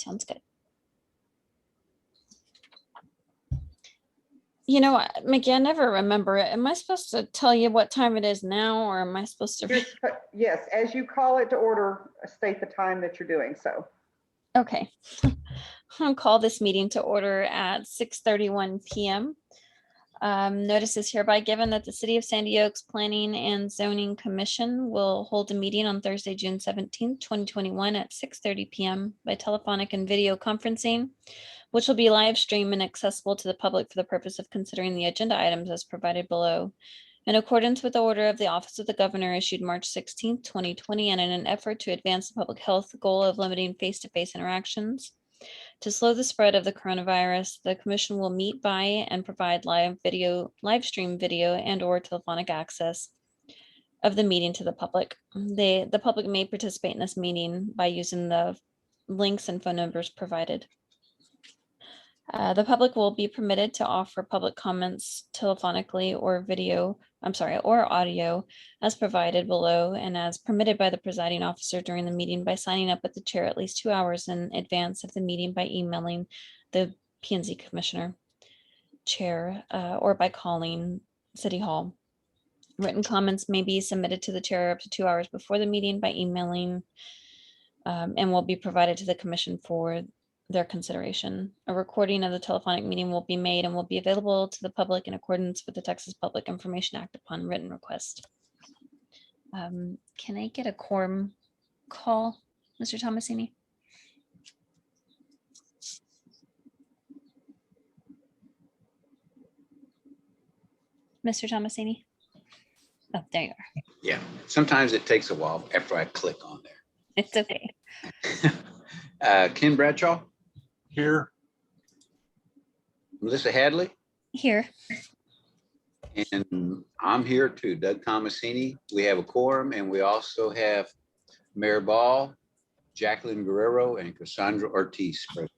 Sounds good. You know, Mickey, I never remember it. Am I supposed to tell you what time it is now, or am I supposed to? Yes, as you call it to order, state the time that you're doing so. Okay. I'll call this meeting to order at 6:31 p.m. Notice is hereby given that the City of Sandy Oaks Planning and Zoning Commission will hold a meeting on Thursday, June 17th, 2021 at 6:30 p.m. by telephonic and video conferencing, which will be live streamed and accessible to the public for the purpose of considering the agenda items as provided below. In accordance with the order of the Office of the Governor issued March 16th, 2020, and in an effort to advance the public health goal of limiting face-to-face interactions, to slow the spread of the coronavirus, the commission will meet by and provide live stream video and or telephonic access of the meeting to the public. The public may participate in this meeting by using the links and phone numbers provided. The public will be permitted to offer public comments telephonically or or audio as provided below and as permitted by the presiding officer during the meeting by signing up with the chair at least 2 hours in advance of the meeting by emailing the P&Z commissioner chair or by calling City Hall. Written comments may be submitted to the chair up to 2 hours before the meeting by emailing and will be provided to the commission for their consideration. A recording of the telephonic meeting will be made and will be available to the public in accordance with the Texas Public Information Act upon written request. Can I get a quorum call, Mr. Tomasini? Mr. Tomasini? Oh, there you are. Yeah, sometimes it takes a while after I click on there. It's okay. Ken Bradshaw, Here. Melissa Hadley, Here. and I'm here too, Doug Tomasini. We have a quorum, and we also have Mayor Ball, Jacqueline Guerrero, and Cassandra Ortiz present.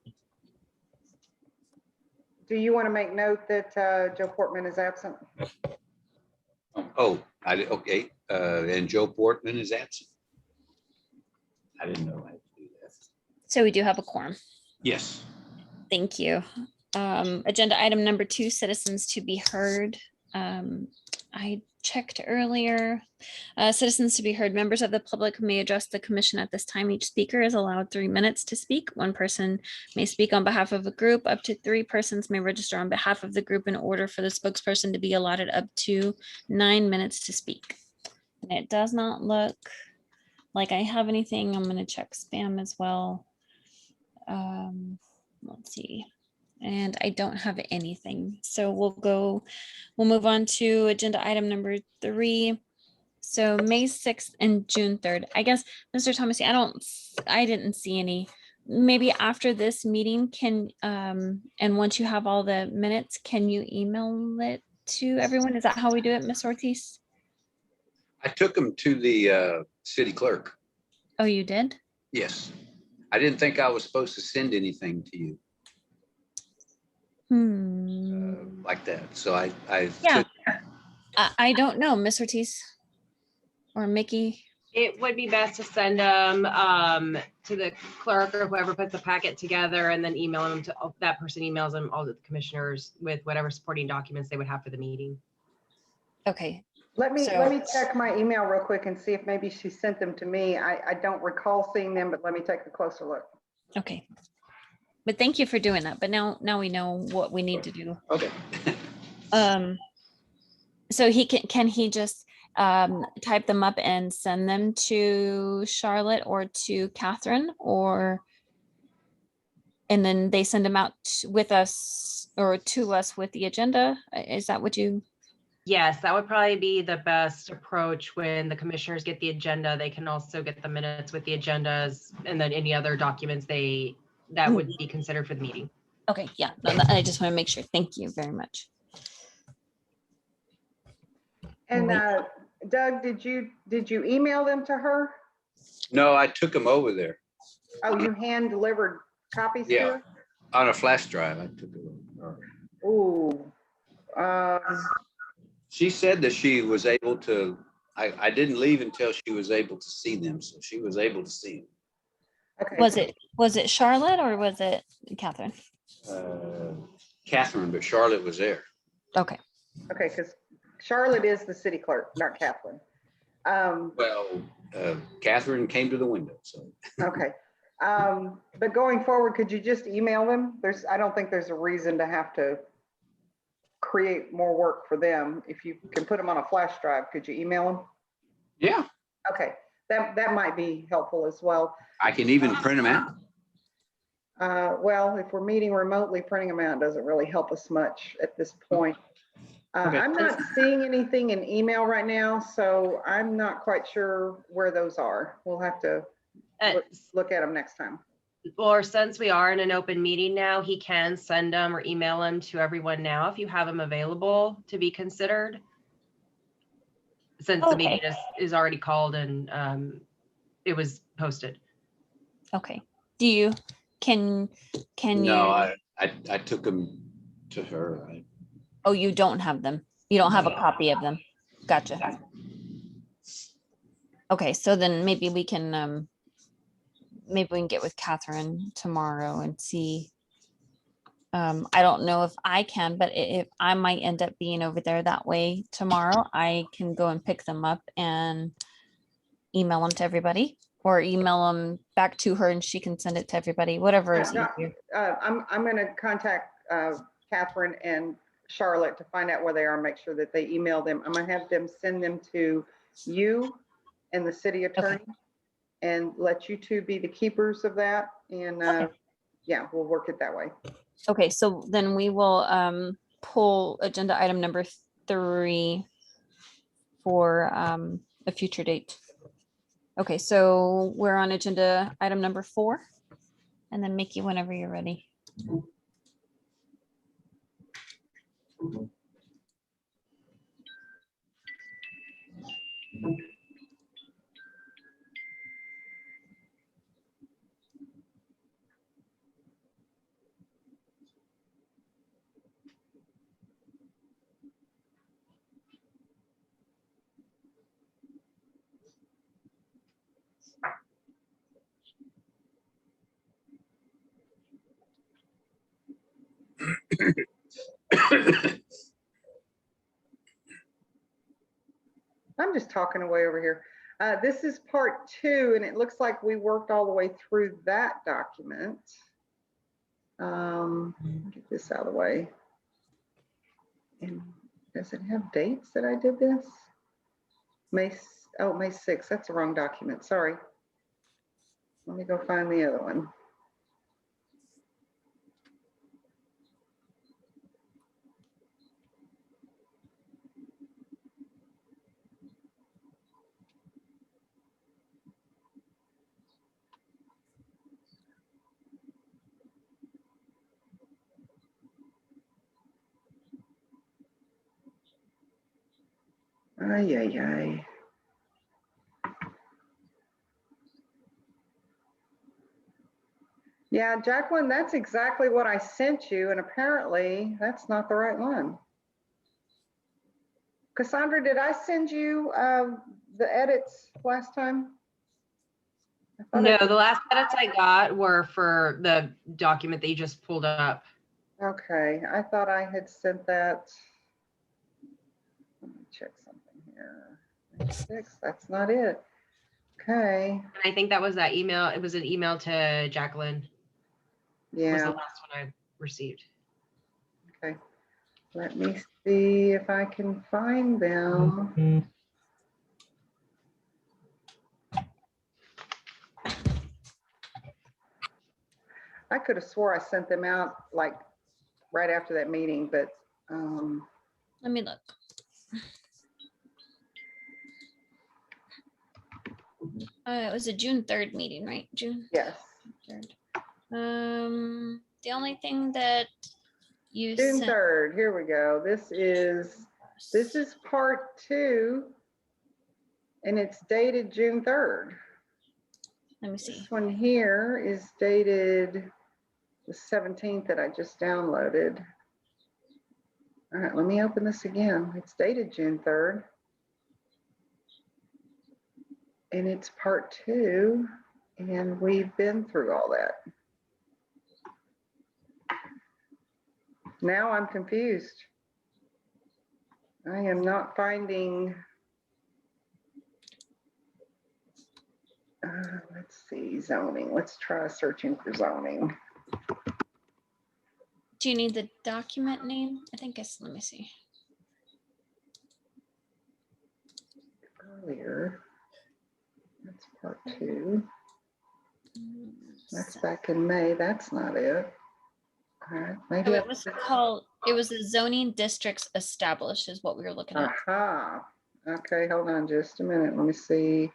Do you want to make note that Joe Portman is absent? Oh, okay, and Joe Portman is absent. I didn't know I had to do that. So we do have a quorum. Yes. Thank you. Agenda item number 2, citizens to be heard. I checked earlier. Citizens to be heard. Members of the public may address the commission at this time. Each speaker is allowed 3 minutes to speak. One person may speak on behalf of a group. Up to 3 persons may register on behalf of the group in order for the spokesperson to be allotted up to 9 minutes to speak. And it does not look like I have anything. I'm going to check spam as well. Let's see. And I don't have anything. So we'll move on to agenda item number 3. So May 6th and June 3rd. I guess, Mr. Thomas, I didn't see any. Maybe after this meeting and once you have all the minutes, can you email it to everyone? Is that how we do it, Ms. Ortiz? I took them to the city clerk. Oh, you did? Yes. I didn't think I was supposed to send anything to you like that. So I Yeah. took- I don't know, Ms. Ortiz or Mickey. It would be best to send them to the clerk or whoever puts the packet together and then email them to that person emails them all the commissioners with whatever supporting documents they would have for the meeting. Okay. Let me So- check my email real quick and see if maybe she sent them to me. I don't recall seeing them, but let me take a closer look. Okay. But thank you for doing that. But now we know what we need to do. Okay. So can he just type them up and send them to Charlotte or to Catherine, and then they send them out with us or to us with the agenda? Is that what you? Yes, that would probably be the best approach. When the commissioners get the agenda, they can also get the minutes with the agendas and then any other documents that would be considered for the meeting. Okay, yeah, no, I just want to make sure. Thank you very much. And Doug, did you email them to her? No, I took them over there Oh, you hand delivered copies to Yeah. her? on a flash drive. I took it over. Ooh. She said that she was able to, I didn't leave until she was able to see them. So she was able to see them. Okay. Was it Charlotte or was it Catherine? Catherine, but Charlotte was there. Okay. Okay, because Charlotte is the city clerk, not Catherine. Well, Catherine came to the window, so. Okay. But going forward, could you just email them? I don't think there's a reason to have to create more work for them. If you can put them on a flash drive, could you email them? Yeah, Okay, that might be helpful as well. I can even print them out. Well, if we're meeting remotely, printing them out doesn't really help us much at this point. Okay. I'm not seeing anything in email right now, so I'm not quite sure where those are. We'll have to look at them next time. Or since we are in an open meeting now, he can send them or email them to everyone now if you have them available to be considered. Since the meeting is already called and it was posted. Okay. Can No, you? I took them to her. Oh, you don't have them. You don't have a copy of them. Gotcha. Okay, so then maybe we can get with Catherine tomorrow and see. I don't know if I can, but if I might end up being over there that way tomorrow, I can go and pick them up and email them to everybody, or email them back to her and she can send it to everybody, whatever is No, easier. I'm going to contact Catherine and Charlotte to find out where they are, make sure that they email them. I'm going to have them send them to you and the city attorney and let you two be the keepers of that. And yeah, we'll work it that way. Okay, so then we will pull agenda item number 3 for a future date. Okay, so we're on agenda item number 4, and then Mickey, whenever you're ready. I'm just talking away over here. This is part 2, and it looks like we worked all the way through that document. Get this out of the way. And does it have dates that I did this? May 6th. That's the wrong document. Sorry. Let me go find the other one. Ay, ay, ay. Yeah, Jacqueline, that's exactly what I sent you, and apparently that's not the right one. Cassandra, did I send you the edits last time? No, the last edits I got were for the document that you just pulled up. Okay, I thought I had sent that. Let me check something here. 6, that's not it. Okay. And I think that was that email. It was an email to Jacqueline. Was the Yeah. last one I received. Okay. Let me see if I can find them. I could have swore I sent them out like right after that meeting, but Let me look. It was a June 3rd meeting, right? June yes. 3rd. The only thing that you June sent 3rd, here we go. This is part 2, and it's dated June 3rd. let me see. This one here is dated the 17th that I just downloaded. All right, let me open this again. It's dated June 3rd. And it's part 2. And we've been through all that. Now I'm confused. I am not finding. Let's see, zoning. Let's try searching for zoning. Do you need the document name? I think it's, let me see. Earlier. That's part 2. That's back in May. That's not it. All right, maybe. So it was called, it was the zoning districts established is what we were looking at. Aha. Okay, hold on just a minute. Let me see.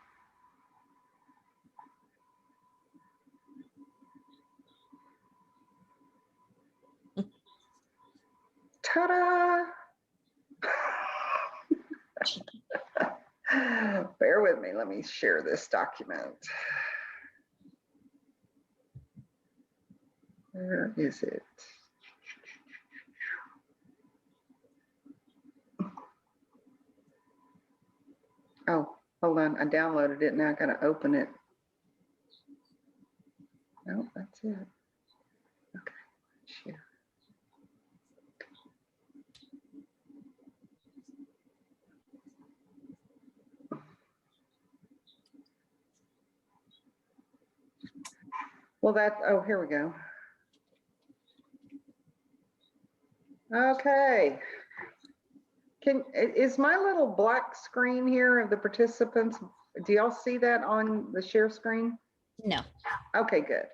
Ta-da! Bear with me. Let me share this document. Where is it? Oh, hold on. I downloaded it. Now I gotta open it. No, that's it. Okay, share. Well, oh, here we go. Okay. Is my little black screen here of the participants, do y'all see that on the share screen? No. Okay, good.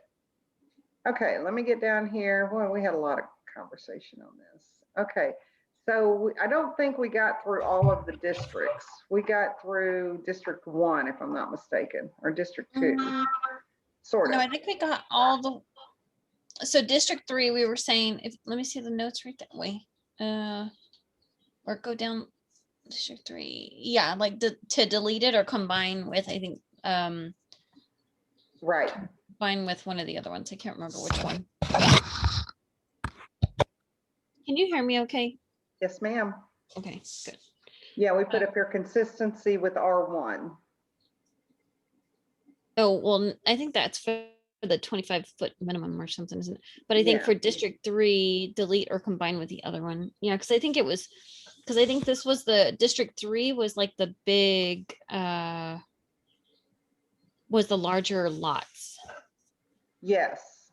Okay, let me get down here. Well, we had a lot of conversation on this. Okay, so I don't think we got through all of the districts. We got through District 1, if I'm not mistaken, or District 2, sort No, of. I think we got all the, so District 3, we were saying, if, let me see the notes right that way. Or go down District 3. Yeah, like to delete it or combine with, I think, Right. combine with one of the other ones. I can't remember which one. Can you hear me okay? Yes, ma'am. Okay, good. Yeah, we put up here consistency with R1. Oh, well, I think that's for the 25-foot minimum or something, isn't it? But I think Yeah. for District 3, delete or combine with the other one. Yeah, because I think it was, because I think this was the District 3 was like the big, was the larger lots. Yes.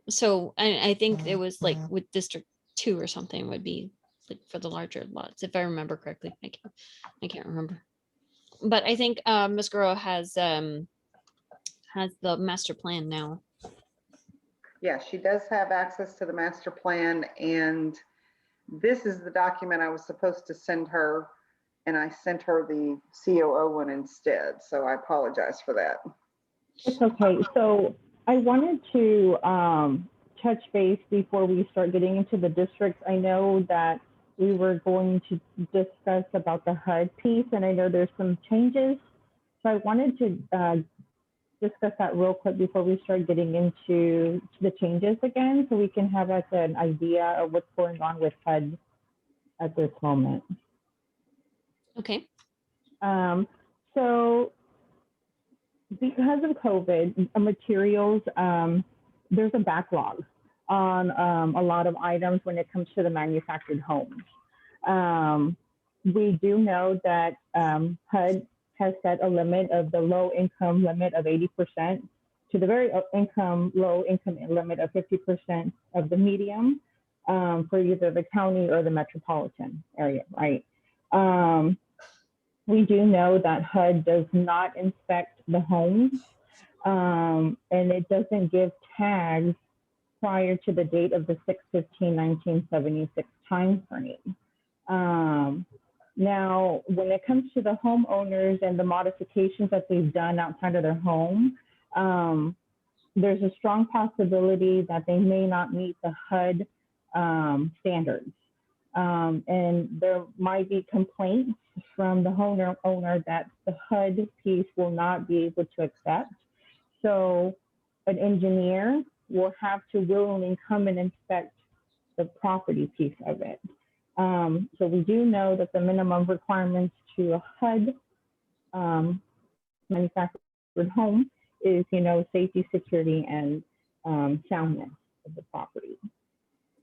So I think it was like with District 2 or something would be like for the larger lots, if I remember correctly. I can't remember. But I think Ms. Gurrow has the master plan now. Yeah, she does have access to the master plan, and this is the document I was supposed to send her, and I sent her the COO one instead, so I apologize for that. It's okay. So I wanted to touch base before we start getting into the districts. I know that we were going to discuss about the HUD piece, and I know there's some changes. So I wanted to discuss that real quick before we start getting into the changes again, so we can have like an idea of what's going on with HUD at this moment. Okay. So because of COVID, materials, there's a backlog on a lot of items when it comes to the manufactured homes. We do know that HUD has set a limit of the low income limit of 80% to the very low income limit of 50% of the medium for either the county or the metropolitan area, right? We do know that HUD does not inspect the homes, and it doesn't give tags prior to the date of the 6/15/1976 timeframe. Now, when it comes to the homeowners and the modifications that they've done outside of their home, there's a strong possibility that they may not meet the HUD standards. And there might be complaints from the owner that the HUD piece will not be able to accept. So an engineer will have to willingly come and inspect the property piece of it. So we do know that the minimum requirements to a HUD manufactured home is, safety, security, and soundness of the property.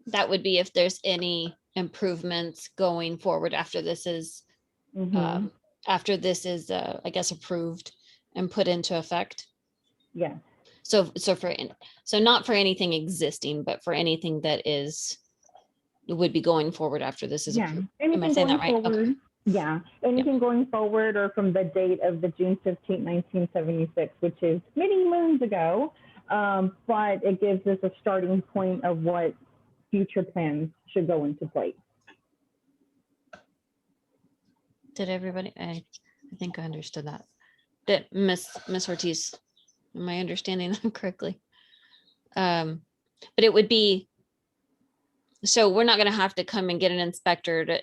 That would be if there's any improvements going forward after this is, Mhm. I guess, approved and put into effect. Yes. So not for anything existing, but for anything that would be going forward after this is Yeah. approved. Anything saying that going right? Okay. forward. Yeah. Anything going forward or from the date of the June 15, 1976, which is many moons ago. But it gives us a starting point of what future plans should go into place. Did everybody, I think I understood that. Did Miss Ortiz, am I understanding that correctly? But it would be, so we're not gonna have to come and get an inspector to,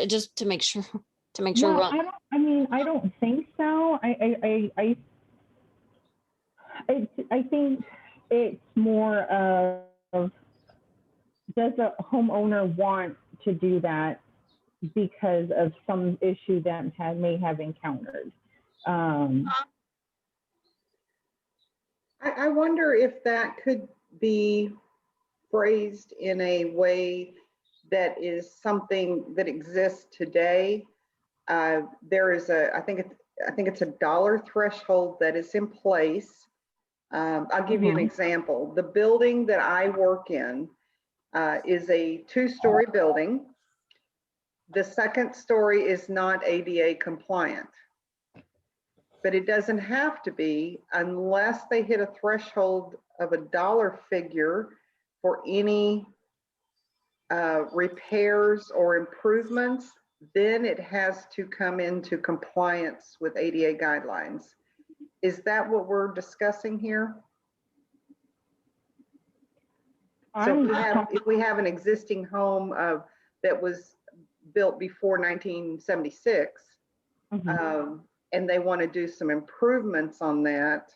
just to make sure, Well, we're- I don't think so. I think it's more of, does the homeowner want to do that because of some issue that may have encountered? I wonder if that could be phrased in a way that is something that exists today. There is I think it's a dollar threshold that is in place. I'll give you an example. The building that I work in is a 2-story building. The second story is not ADA compliant, but it doesn't have to be unless they hit a threshold of a dollar figure for any repairs or improvements. Then it has to come into compliance with ADA guidelines. Is that what we're discussing here? So if we have an existing home that was built before 1976, and they want to do some improvements on that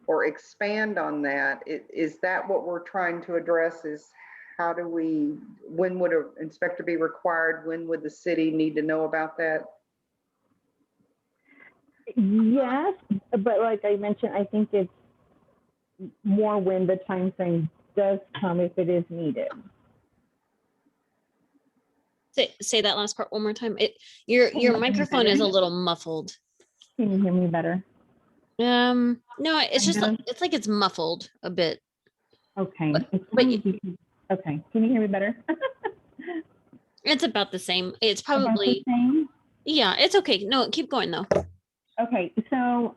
or expand on that, is that what we're trying to address? Is when would an inspector be required? When would the city need to know about that? Yes, but like I mentioned, I think it's more when the time frame does come, if it is needed. say that last part one more time. Your microphone is a little muffled. Can you hear me better? No, it's just Kind of. it's like it's muffled a bit. Okay. but Okay. Can you hear me better? It's about the same. It's About the probably, same? yeah, it's okay. No, keep going though. Okay, so,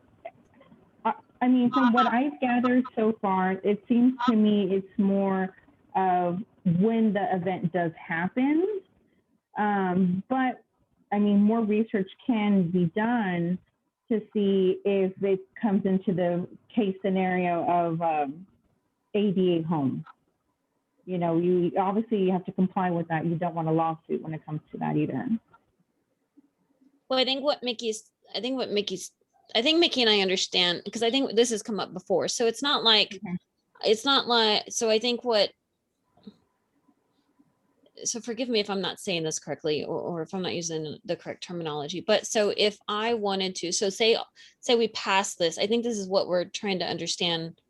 I mean, from what I've gathered so far, it seems to me it's more of when the event does happen. But, I mean, more research can be done to see if it comes into the case scenario of ADA home. You obviously you have to comply with that. You don't want a lawsuit when it comes to that either. Well, I think Mickey and I understand, because I think this has come up before. So it's not like, so I think so forgive me if I'm not saying this correctly, or if I'm not using the correct terminology, but so if I wanted to, so say we pass this, I think this is what we're trying to understand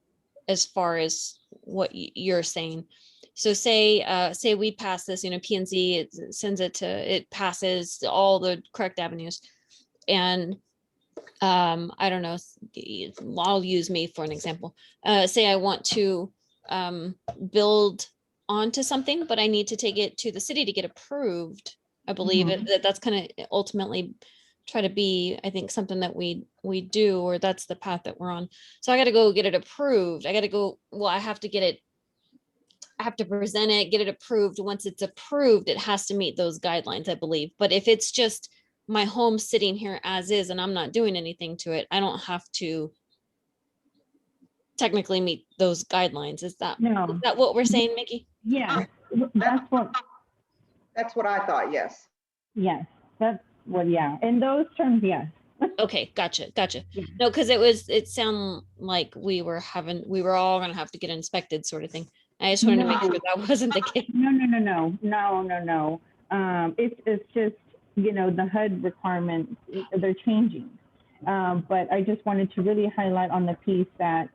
as far as what you're saying. So say we pass this, P&Z sends it passes all the correct avenues. And I don't know, I'll use me for an example. Say I want to build onto something, but I need to take it to the city to get approved. I believe that's kind of ultimately try to be, I think, something that we do, or that's the path that we're on. So I got to go get it approved. I have to present it, get it approved. Once it's approved, it has to meet those guidelines, I believe. But if it's just my home sitting here as is and I'm not doing anything to it, I don't have to technically meet those guidelines. Is that what we're saying, Mickey? Yeah, that's what I thought, yes. Yes, that's what, yeah. In those terms, yes. Okay, gotcha. Yeah. No, because it sounded like we were all gonna have to get inspected, sort of thing. I just wanted to make sure that wasn't the case. No. It's just, the HUD requirements, they're changing. But I just wanted to really highlight on the piece that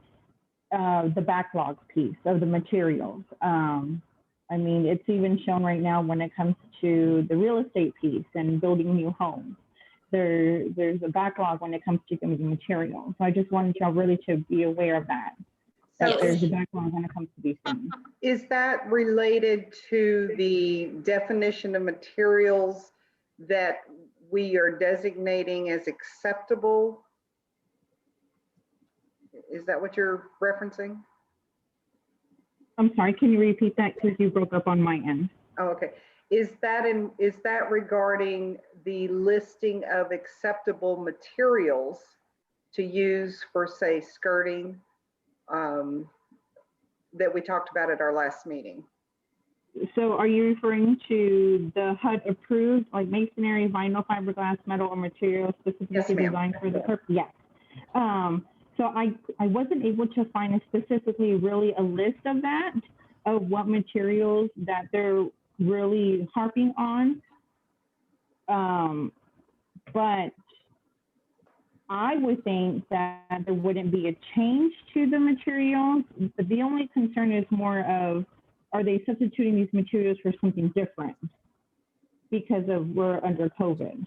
the backlog piece of the materials. I mean, it's even shown right now when it comes to the real estate piece and building new homes. There's a backlog when it comes to the materials. So I just wanted y'all really to be aware of that. That So there's a backlog when it comes to these things. is that related to the definition of materials that we are designating as acceptable? Is that what you're referencing? I'm sorry, can you repeat that because you broke up on my end? Oh, okay. Is that regarding the listing of acceptable materials to use for, say, skirting, that we talked about at our last meeting? So are you referring to the HUD approved, like masonry, vinyl, fiberglass, metal, or materials specifically Yes, ma'am. designed for the purpose? Yes. So I wasn't able to find specifically really a list of that, of what materials that they're really harping on. But I would think that there wouldn't be a change to the materials. The only concern is more of, are they substituting these materials for something different because of we're under COVID?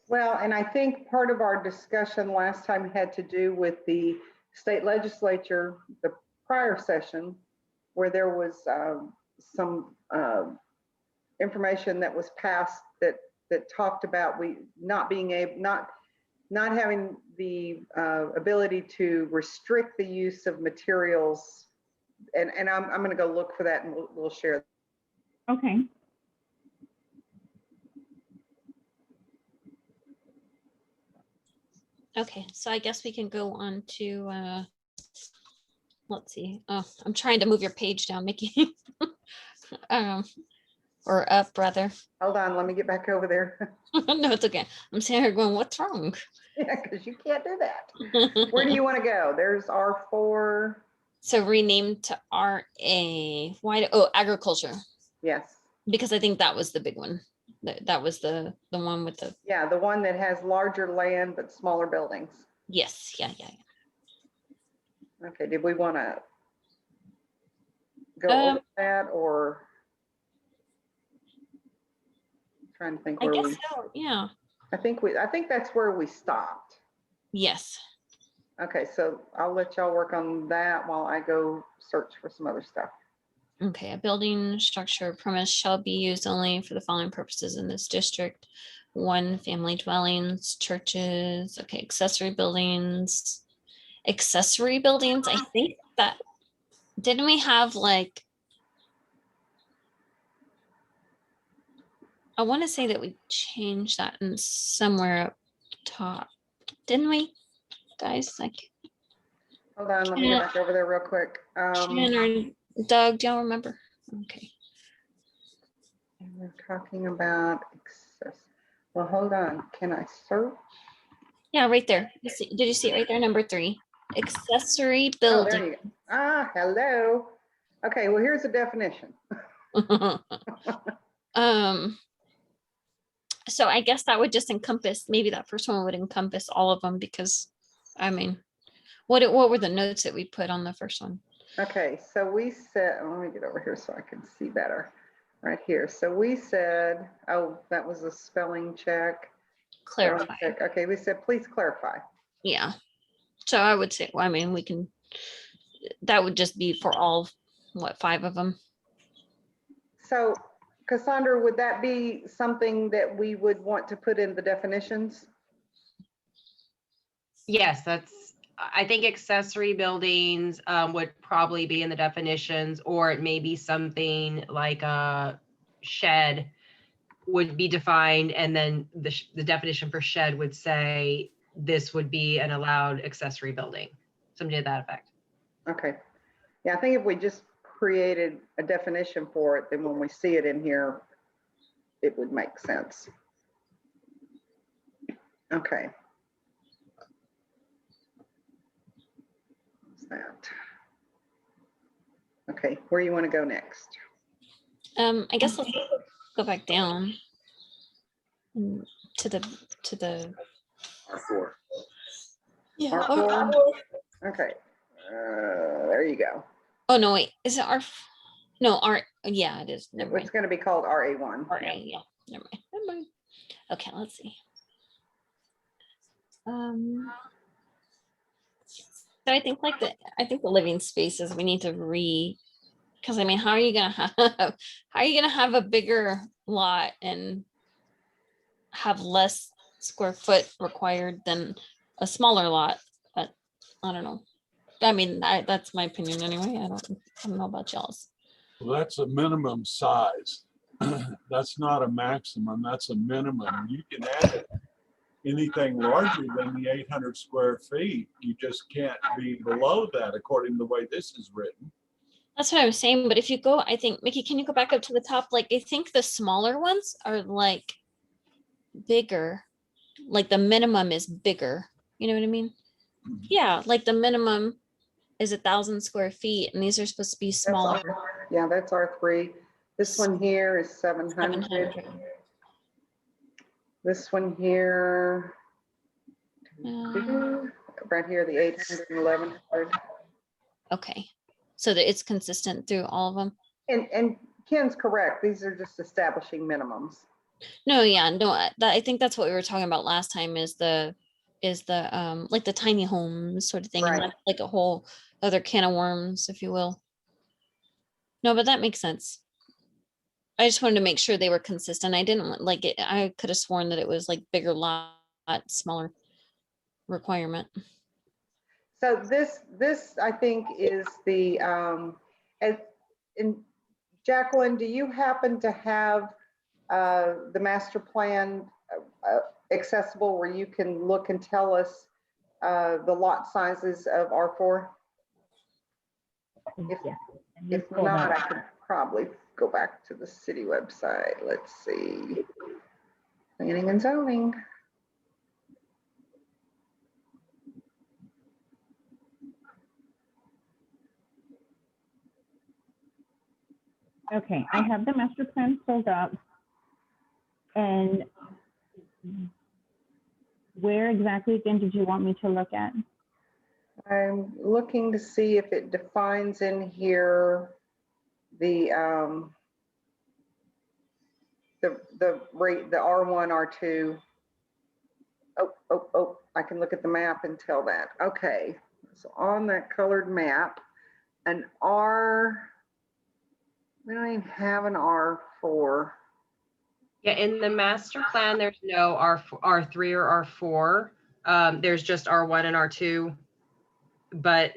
Well, and I think part of our discussion last time had to do with the state legislature, the prior session, where there was some information that was passed that talked about not having the ability to restrict the use of materials. And I'm going to go look for that and we'll share. Okay. Okay, so I guess we can go on to, let's see. Oh, I'm trying to move your page down, Mickey. Or up rather. Hold on, let me get back over there. No, it's okay. I'm sitting here going, what's wrong? Yeah, because you can't do that. Where do you want to go? There's R4. So renamed to RA. Why? Oh, agriculture. Yes. Because I think that was the big one. That was the one with the, Yeah, the one that has larger land but smaller buildings. yes, yeah. Okay, did we want to go Um, over that or? Trying to think I where guess we, so, yeah. I think that's where we stopped. Yes. Okay, so I'll let y'all work on that while I go search for some other stuff. Okay, a building structure premise shall be used only for the following purposes in this district. One, family dwellings, churches, okay, accessory buildings. Accessory buildings, I think that, didn't we have like, I want to say that we changed that in somewhere up top, didn't we, guys? Like, Hold on, let me get back over there real quick. Shannon or Doug, do y'all remember? Okay. We're talking about access. Well, hold on, can I search? Yeah, right there. Did you see it right there? Number 3, accessory Oh, there building. you go. Ah, hello. Okay, well, here's the definition. So I guess that would just encompass, maybe that first one would encompass all of them because, I mean, what were the notes that we put on the first one? Okay, so we said, let me get over here so I can see better. Right here. So we said, oh, that was a spelling check. Clarify. Okay, we said, please clarify. Yeah. So I would say, well, I mean, we can, that would just be for all, what, 5 of them? So Cassandra, would that be something that we would want to put in the definitions? Yes, I think accessory buildings would probably be in the definitions, or it may be something like a shed would be defined, and then the definition for shed would say this would be an allowed accessory building, something to that effect. Okay. Yeah, I think if we just created a definition for it, then when we see it in here, it would make sense. Okay. What's that? Okay, where you want to go next? I guess let's go back down to the R4. Yeah. R4? Okay, there you go. Oh, no, wait, is it no, yeah, it is. Never It's mind. gonna be called RA1. RA, yeah, never mind. Never mind. Okay, let's see. So I think the living spaces, we need to because I mean, how are you gonna have a bigger lot and have less square foot required than a smaller lot? But I don't know. I mean, that's my opinion anyway. I don't know about y'all's. Well, that's a minimum size. That's not a maximum, that's a minimum. You can add anything larger than the 800 square feet. You just can't be below that according to the way this is written. That's what I was saying, but if you go, I think, Mickey, can you go back up to the top? Like, I think the smaller ones are like bigger, like the minimum is bigger. You know what I mean? Yeah, like the minimum is 1,000 square feet and these are supposed to be That's smaller. Yeah, that's R3. This one here is 700. 700. This one here, Uh, right here, the 800 and 1100. Okay, so that it's consistent through all of them. And Ken's correct. These are just establishing minimums. No, yeah, no, I think that's what we were talking about last time is the like the tiny homes sort of thing, and Right. that's like a whole other can of worms, if you will. No, but that makes sense. I just wanted to make sure they were consistent. I didn't like it. I could have sworn that it was like bigger lot, smaller requirement. So this I think is the, and Jacqueline, do you happen to have the master plan accessible where you can look and tell us the lot sizes of R4? If- Yeah. If not, I could probably go back to the city website. Let's see. Planning and zoning. Okay, I have the master plan filled up. And where exactly again did you want me to look at? I'm looking to see if it defines in here the rate, the R1, R2. Oh, I can look at the map and tell that. Okay, so on that colored map, an R, we don't even have an R4. Yeah, in the master plan, there's no R3 or R4. There's just R1 and R2. But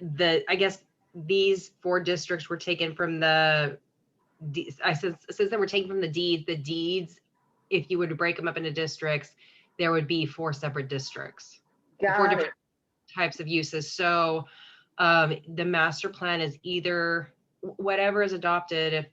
I guess these 4 districts were taken from since they were taken from the deeds, if you were to break them up into districts, there would be 4 separate districts. 4 Got different it. types of uses. So the master plan is either whatever is adopted. If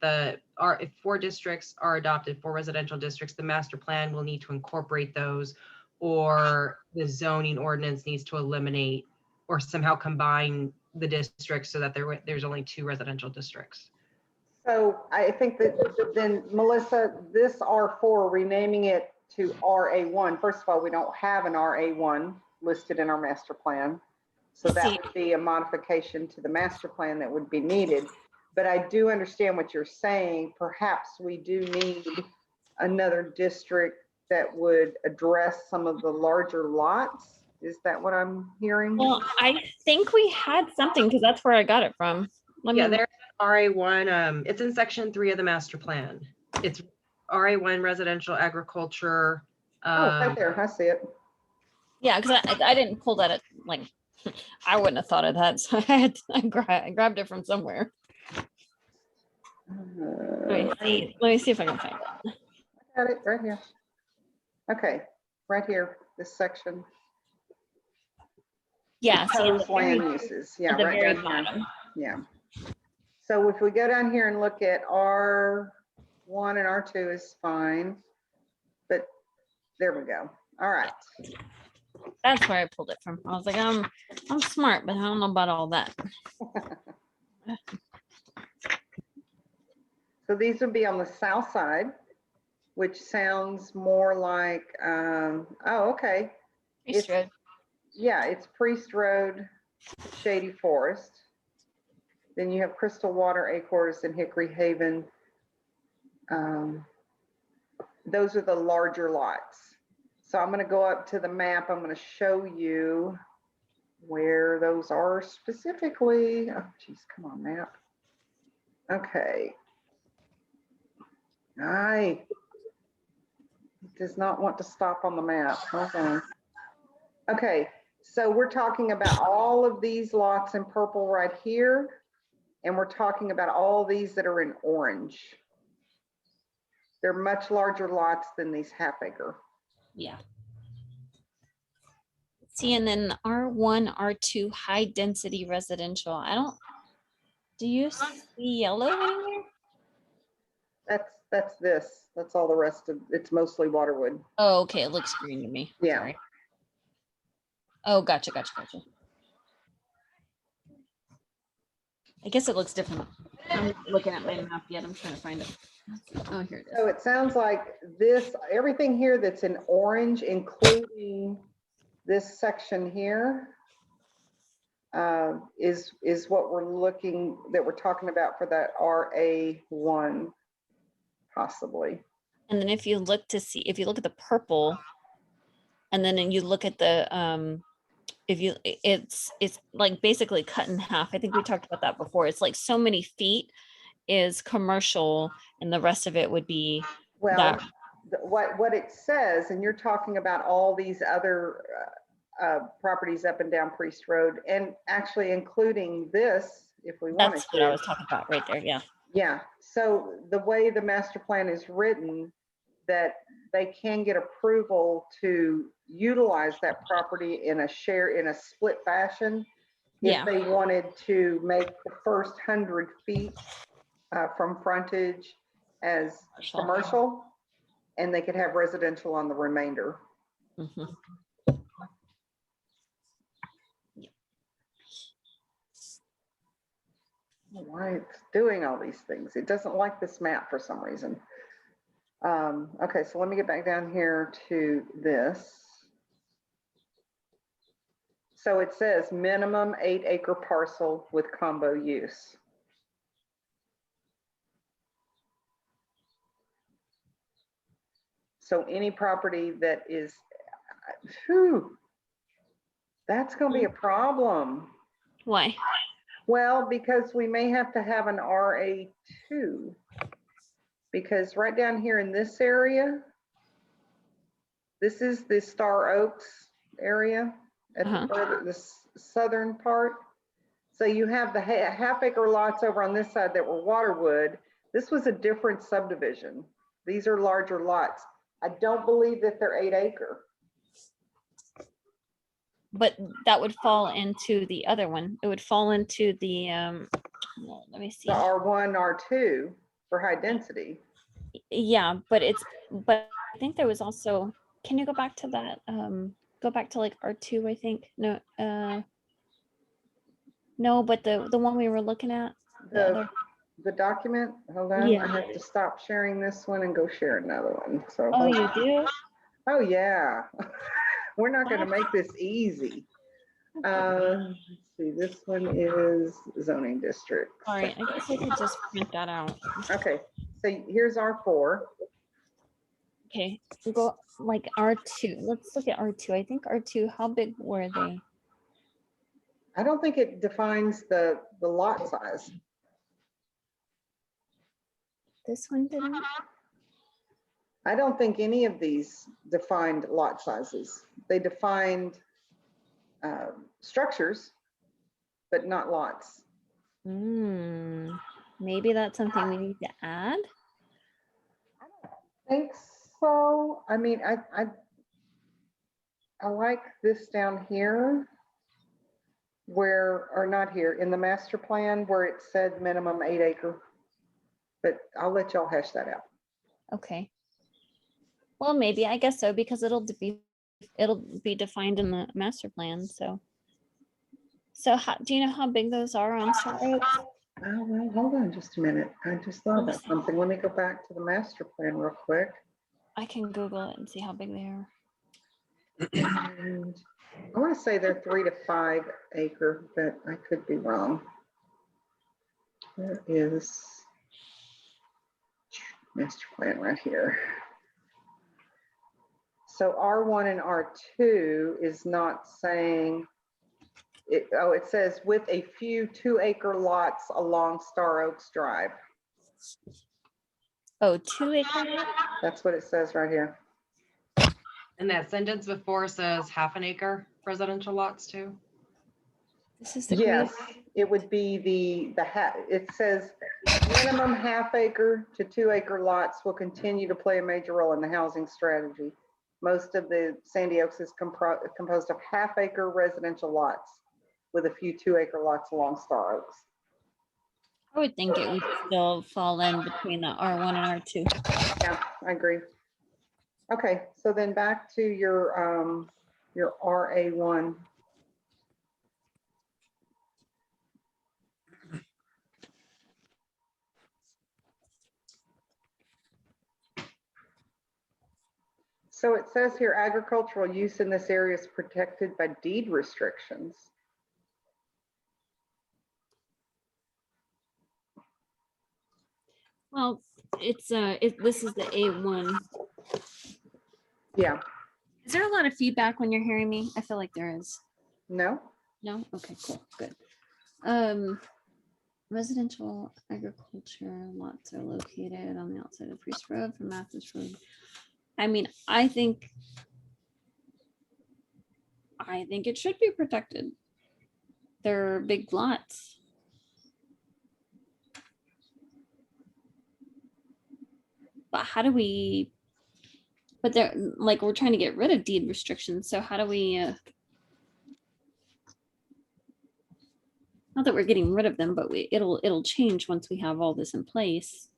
4 districts are adopted, 4 residential districts, the master plan will need to incorporate those, or the zoning ordinance needs to eliminate or somehow combine the districts so that there's only 2 residential districts. So I think that then, Melissa, this R4, renaming it to RA1, first of all, we don't have an RA1 listed in our master plan. So that See. would be a modification to the master plan that would be needed. But I do understand what you're saying. Perhaps we do need another district that would address some of the larger lots. Is that what I'm hearing? Well, I think we had something because that's where I got it from. Let Yeah, me. there's RA1. It's in section 3 of the master plan. It's RA1 residential agriculture. Oh, right there, I see it. Yeah, because I didn't pull that at like I wouldn't have thought of that, so I grabbed it from somewhere. Let me see if I can find it. Got it right here. Okay, right here, this section. Yeah, see, at the Proposed land very, uses, yeah, at the right very down here. bottom. Yeah. So if we go down here and look at R1 and R2 is fine, but there we go. All right. That's where I pulled it from. I was like, I'm smart, but I don't know about all that. So these would be on the south side, which sounds more like, oh, okay. Priest Road. Yeah, it's Priest Road, Shady Forest. Then you have Crystal Water, Acres, and Hickory Haven. Those are the larger lots. So I'm gonna go up to the map. I'm gonna show you where those are specifically. Oh, geez, come on, map. Okay. It does not want to stop on the map. Hold on. Okay, so we're talking about all of these lots in purple right here, and we're talking about all these that are in orange. They're much larger lots than these half acre. Yeah. See, and then R1, R2, high density residential. Do you see yellow anywhere? That's this. That's all the rest of, it's mostly Waterwood. Oh, okay. It looks green to me. Yeah. Sorry. Oh, gotcha. I guess it looks different. I'm not looking at my map yet. I'm trying to find it. Oh, here it is. So it sounds like this, everything here that's in orange, including this section here, is what we're talking about for that RA1, possibly. And then if you look at the purple, and then you look at the it's like basically cut in half. I think we talked about that before. It's like so many feet is commercial, and the rest of it would be Well, that. what it says, and you're talking about all these other properties up and down Priest Road, and actually including this, if we wanted That's what I to. was talking about right there. Yeah. Yeah, so the way the master plan is written, that they can get approval to utilize that property in a split fashion. Yeah. If they wanted to make the first 100 feet from frontage as commercial, and they could have residential on the remainder. Mhm. Why it's doing all these things. It doesn't like this map for some reason. Okay, so let me get back down here to this. So it says minimum 8 acre parcel with combo use. So any property that is, that's gonna be a problem. Why? Well, because we may have to have an RA2. Because right down here in this area, this is the Star Oaks area at the southern part. So you have the half acre lots over on this side that were Waterwood. This was a different subdivision. These are larger lots. I don't believe that they're 8 acre. But that would fall into the other one. It would fall into the let me see. The R1, R2 for high density. Yeah, but I think there was also, can you go back to that? Go back to like R2, I think. No, but the one we were looking at. The document, hold on, Yeah. I have to stop sharing this one and go share another one. So. Oh, hold you on. do? Oh, yeah. We're not gonna make this easy. Let's see, this one is zoning district. All right, I guess I could just print that out. Okay, so here's R4. Okay, we go like R2. Let's look at R2. I think R2, how big were they? I don't think it defines the lot size. This one didn't? I don't think any of these defined lot sizes. They defined structures, but not lots. Maybe that's something we need to add. I think so. I mean, I like this down here or not here, in the master plan where it said minimum 8 acre. But I'll let y'all hash that out. Okay. Well, maybe, I guess so, because it'll be defined in the master plan, so. So do you know how big those are on Star Oaks? Oh, well, hold on just a minute. I just thought about something. Let me go back to the master plan real quick. I can Google it and see how big they are. And I want to say they're 3 to 5 acre, but I could be wrong. There is master plan right here. So R1 and R2 is not saying, it says with a few 2-acre lots along Star Oaks Drive. Oh, 2-acre. That's what it says right here. And that sentence before says half an acre residential lots too. This is the Yes, great. it would be it says minimum half-acre to 2-acre lots will continue to play a major role in the housing strategy. Most of the Sandy Oaks is composed of half-acre residential lots with a few 2-acre lots along Star Oaks. I would think it would still fall in between the R1 and R2. Yeah, I agree. Okay, so then back to your RA1. So it says here, agricultural use in this area is protected by deed restrictions. Well, it's this is the A1. Yeah, Is there a lot of feedback when you're hearing me? I feel like there is. no? No? Okay, cool, good. Residential agriculture lots are located on the outside of Priest Road from Mathis Road. I mean, I think it should be protected. They're big lots. But how do we, but they're like, we're trying to get rid of deed restrictions. So how do we, not that we're getting rid of them, but it'll change once we have all this in place.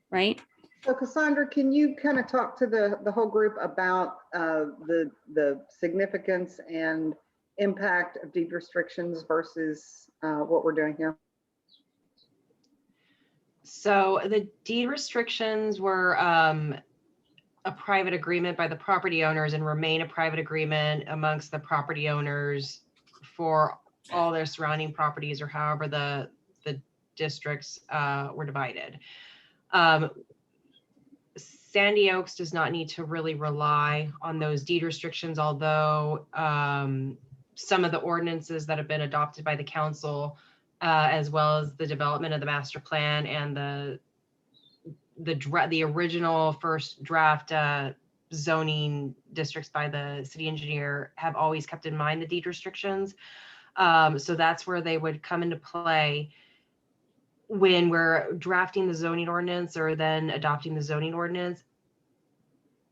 Right? So Cassandra, can you kind of talk to the whole group about the significance and impact of deed restrictions versus what we're doing here? So the deed restrictions were a private agreement by the property owners and remain a private agreement amongst the property owners for all their surrounding properties, or however the districts were divided. Sandy Oaks does not need to really rely on those deed restrictions, although some of the ordinances that have been adopted by the council, as well as the development of the master plan and the original first draft zoning districts by the city engineer, have always kept in mind the deed restrictions. So that's where they would come into play when we're drafting the zoning ordinance or then adopting the zoning ordinance.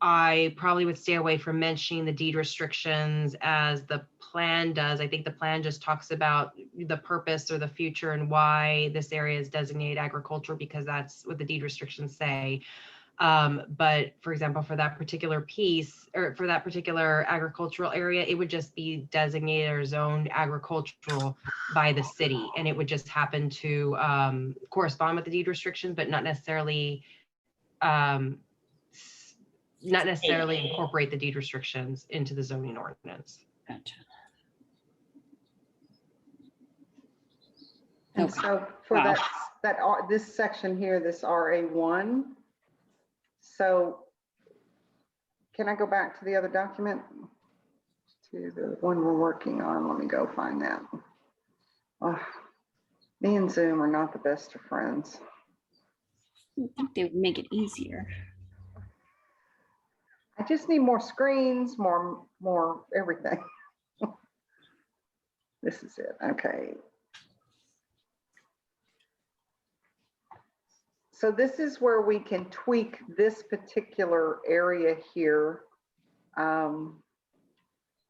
I probably would stay away from mentioning the deed restrictions as the plan does. I think the plan just talks about the purpose or the future and why this area is designated agricultural, because that's what the deed restrictions say. But for example, for that particular piece, or for that particular agricultural area, it would just be designated or zoned agricultural by the city. And it would just happen to correspond with the deed restrictions, but not necessarily incorporate the deed restrictions into the zoning ordinance. Gotcha. And Okay. so for Wow. this section here, this RA1, so can I go back to the other document? To the one we're working on. Let me go find that. Oh, me and Zoom are not the best of friends. I think they would make it easier. I just need more screens, more everything. This is it. Okay. So this is where we can tweak this particular area here. And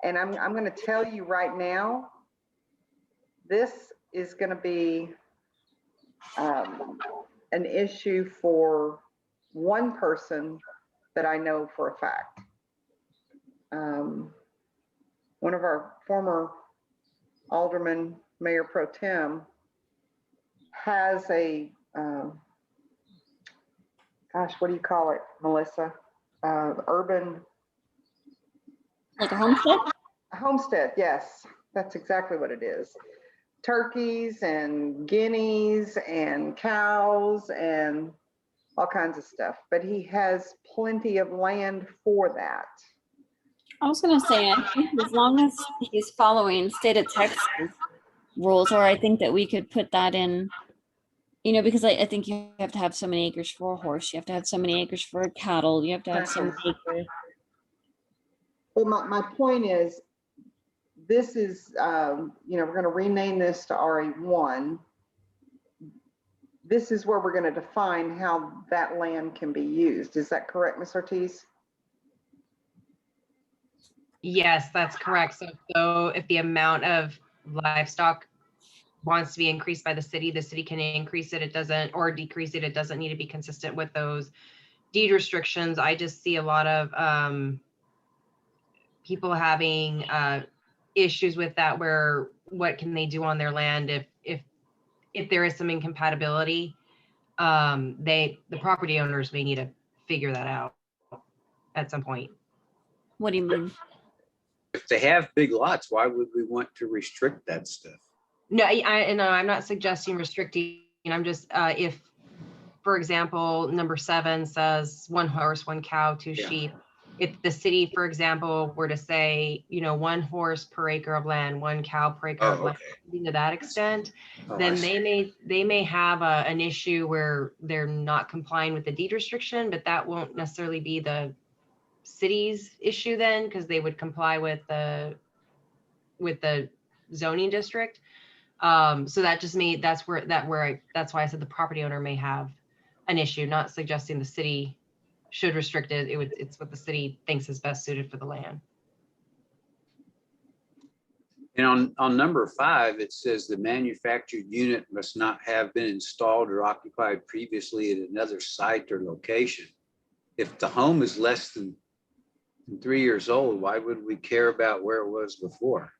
I'm going to tell you right now, this is going to be an issue for one person that I know for a fact. One of our former aldermen, Mayor Pro Tem, has a, gosh, what do you call it, Melissa? Urban Like a homestead? A homestead, yes, that's exactly what it is. Turkeys and guineas and cows and all kinds of stuff, but he has plenty of land for that. I was gonna say, I think as long as he's following state of Texas rules, or I think that we could put that in, because I think you have to have so many acres for a horse, you have to have so many acres for cattle, you have to have so many acres. Well, my point is, this is, we're gonna rename this to RE1. This is where we're gonna define how that land can be used. Is that correct, Ms. Ortiz? Yes, that's correct. So if the amount of livestock wants to be increased by the city can increase it. It doesn't, or decrease it. It doesn't need to be consistent with those deed restrictions. I just see a lot of people having issues with that, where what can they do on their land if there is some incompatibility. The property owners may need to figure that out at some point. What do you mean? If they have big lots, why would we want to restrict that stuff? No, I'm not suggesting restricting. I'm just, if, for example, number 7 says 1 horse, 1 cow, 2 Yeah. sheep. If the city, for example, were to say, 1 horse per acre of land, 1 cow per acre of Oh, land, okay. something to that extent, Oh, I then see. they may have an issue where they're not complying with the deed restriction, but that won't necessarily be the city's issue then, because they would comply with the zoning district. So that just that's why I said the property owner may have an issue, not suggesting the city should restrict it. It's what the city thinks is best suited for the land. And on number 5, it says the manufactured unit must not have been installed or occupied previously at another site or location. If the home is less than 3 years old, why would we care about where it was before?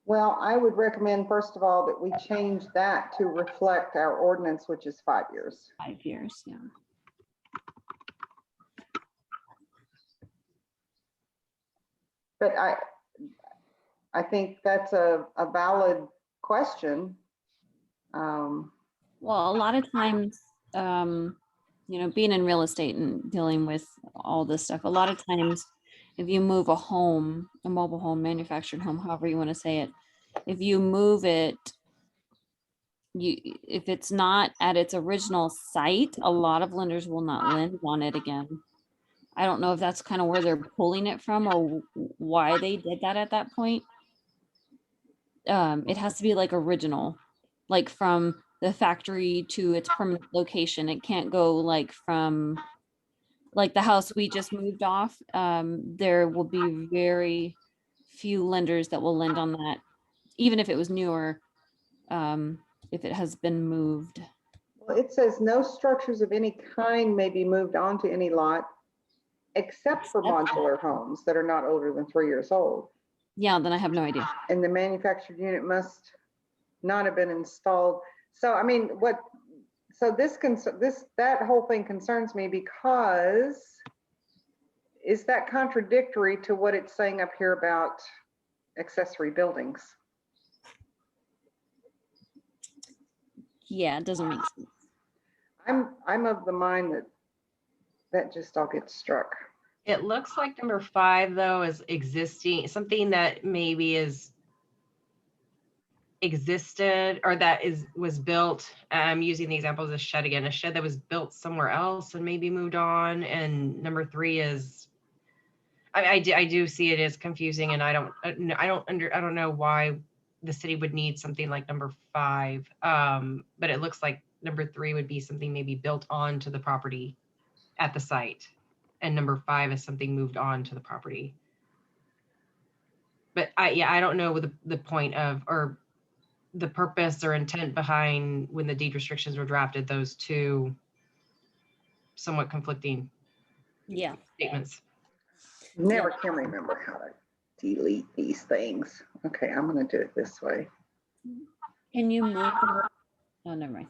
Well, I would recommend, first of all, that we change that to reflect our ordinance, which is 5 years. 5 years, yeah. But I think that's a valid question. Well, a lot of times, being in real estate and dealing with all this stuff, a lot of times if you move a home, a mobile home, manufactured home, however you want to say it, if you move it, if it's not at its original site, a lot of lenders will not lend on it again. I don't know if that's kind of where they're pulling it from or why they did that at that point. It has to be like original, like from the factory to its permanent location. It can't go like from like the house we just moved off. There will be very few lenders that will lend on that, even if it was newer, if it has been moved. Well, it says no structures of any kind may be moved onto any lot except for modular homes that are not older than 3 years old. Yeah, then I have no idea. And the manufactured unit must not have been installed. So, I mean, that whole thing concerns me, because is that contradictory to what it's saying up here about accessory buildings? Yeah, it doesn't make sense. I'm of the mind that just all gets struck. It looks like number 5 though is existing, something that maybe is existed or that was built. I'm using the example of a shed again, a shed that was built somewhere else and maybe moved on. And number 3 is, I do see it as confusing, and I don't know why the city would need something like number 5. But it looks like number 3 would be something maybe built onto the property at the site, and number 5 is something moved on to the property. But I don't know what the point of, or the purpose or intent behind when the deed restrictions were drafted, those two somewhat conflicting statements. Never can remember how to delete these things. Okay, I'm going to do it this way. Can you move? Oh, never mind.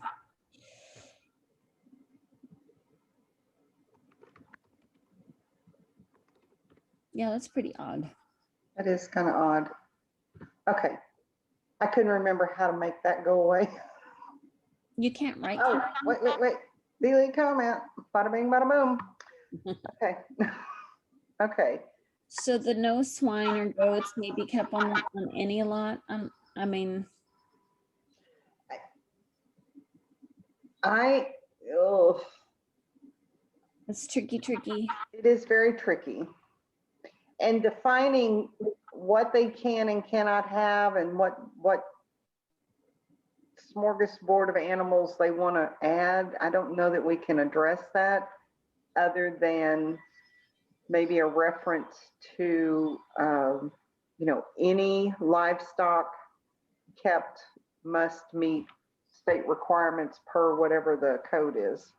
Yeah, that's pretty odd. That is kind of odd. Okay. I couldn't remember how to make that go away. You can't write. Oh, wait. Delete comment. Bada bing, bada boom. Okay. Okay. So the no swine or goats may be kept on any lot. I mean, Oh, it's tricky. it is very tricky. And defining what they can and cannot have and what smorgasbord of animals they want to add. I don't know that we can address that other than maybe a reference to, any livestock kept must meet state requirements per whatever the code is.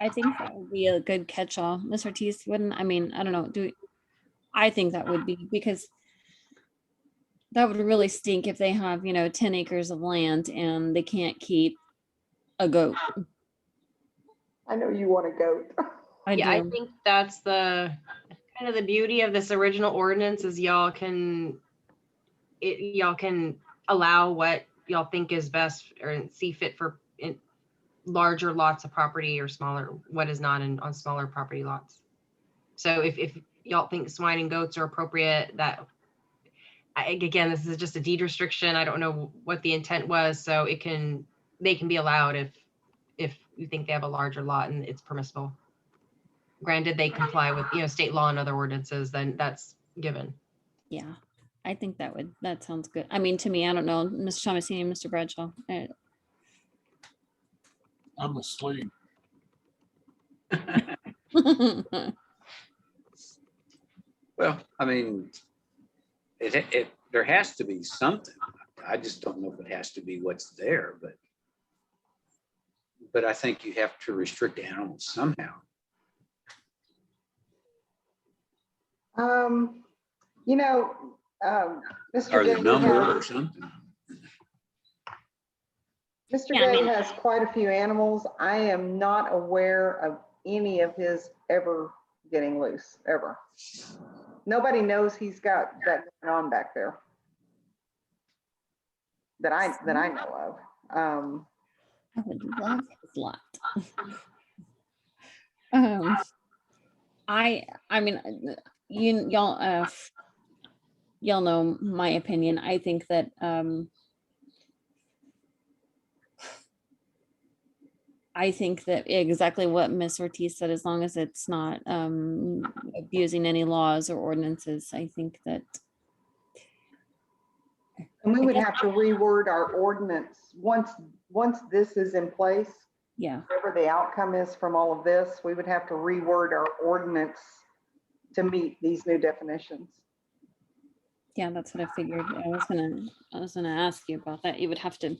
I think that would be a good catch-all. Ms. Ortiz wouldn't, I mean, I don't know, I think that would be, because that would really stink if they have, 10 acres of land and they can't keep a goat. I know you want a goat. Yeah, I do. think that's the kind of the beauty of this original ordinance is y'all can allow what y'all think is best or see fit for in larger lots of property or smaller, what is not on smaller property lots. So if y'all think swine and goats are appropriate, again, this is just a deed restriction. I don't know what the intent was, so they can be allowed if you think they have a larger lot and it's permissible. Granted, they comply with, state law and other ordinances, then that's given. Yeah, I think that sounds good. I mean, to me, I don't know, Mr. Thomasini, Mr. Bradshaw. I'm asleep. Well, I mean, there has to be something. I just don't know if it has to be what's there, but I think you have to restrict animals somehow. Mr. Or the Gay number or has, something. Mr. Yeah, I Gay mean- has quite a few animals. I am not aware of any of his ever getting loose, ever. Nobody knows he's got that going on back there. That I know of. I would love his lot. I mean, y'all know my opinion. I think that exactly what Ms. Ortiz said, as long as it's not abusing any laws or ordinances, I think that. And we I would guess- have to reword our ordinance once this is in place. Yeah, Whatever the outcome is from all of this, we would have to reword our ordinance to meet these new definitions. yeah, that's what I figured. I was gonna ask you about that. You'd have to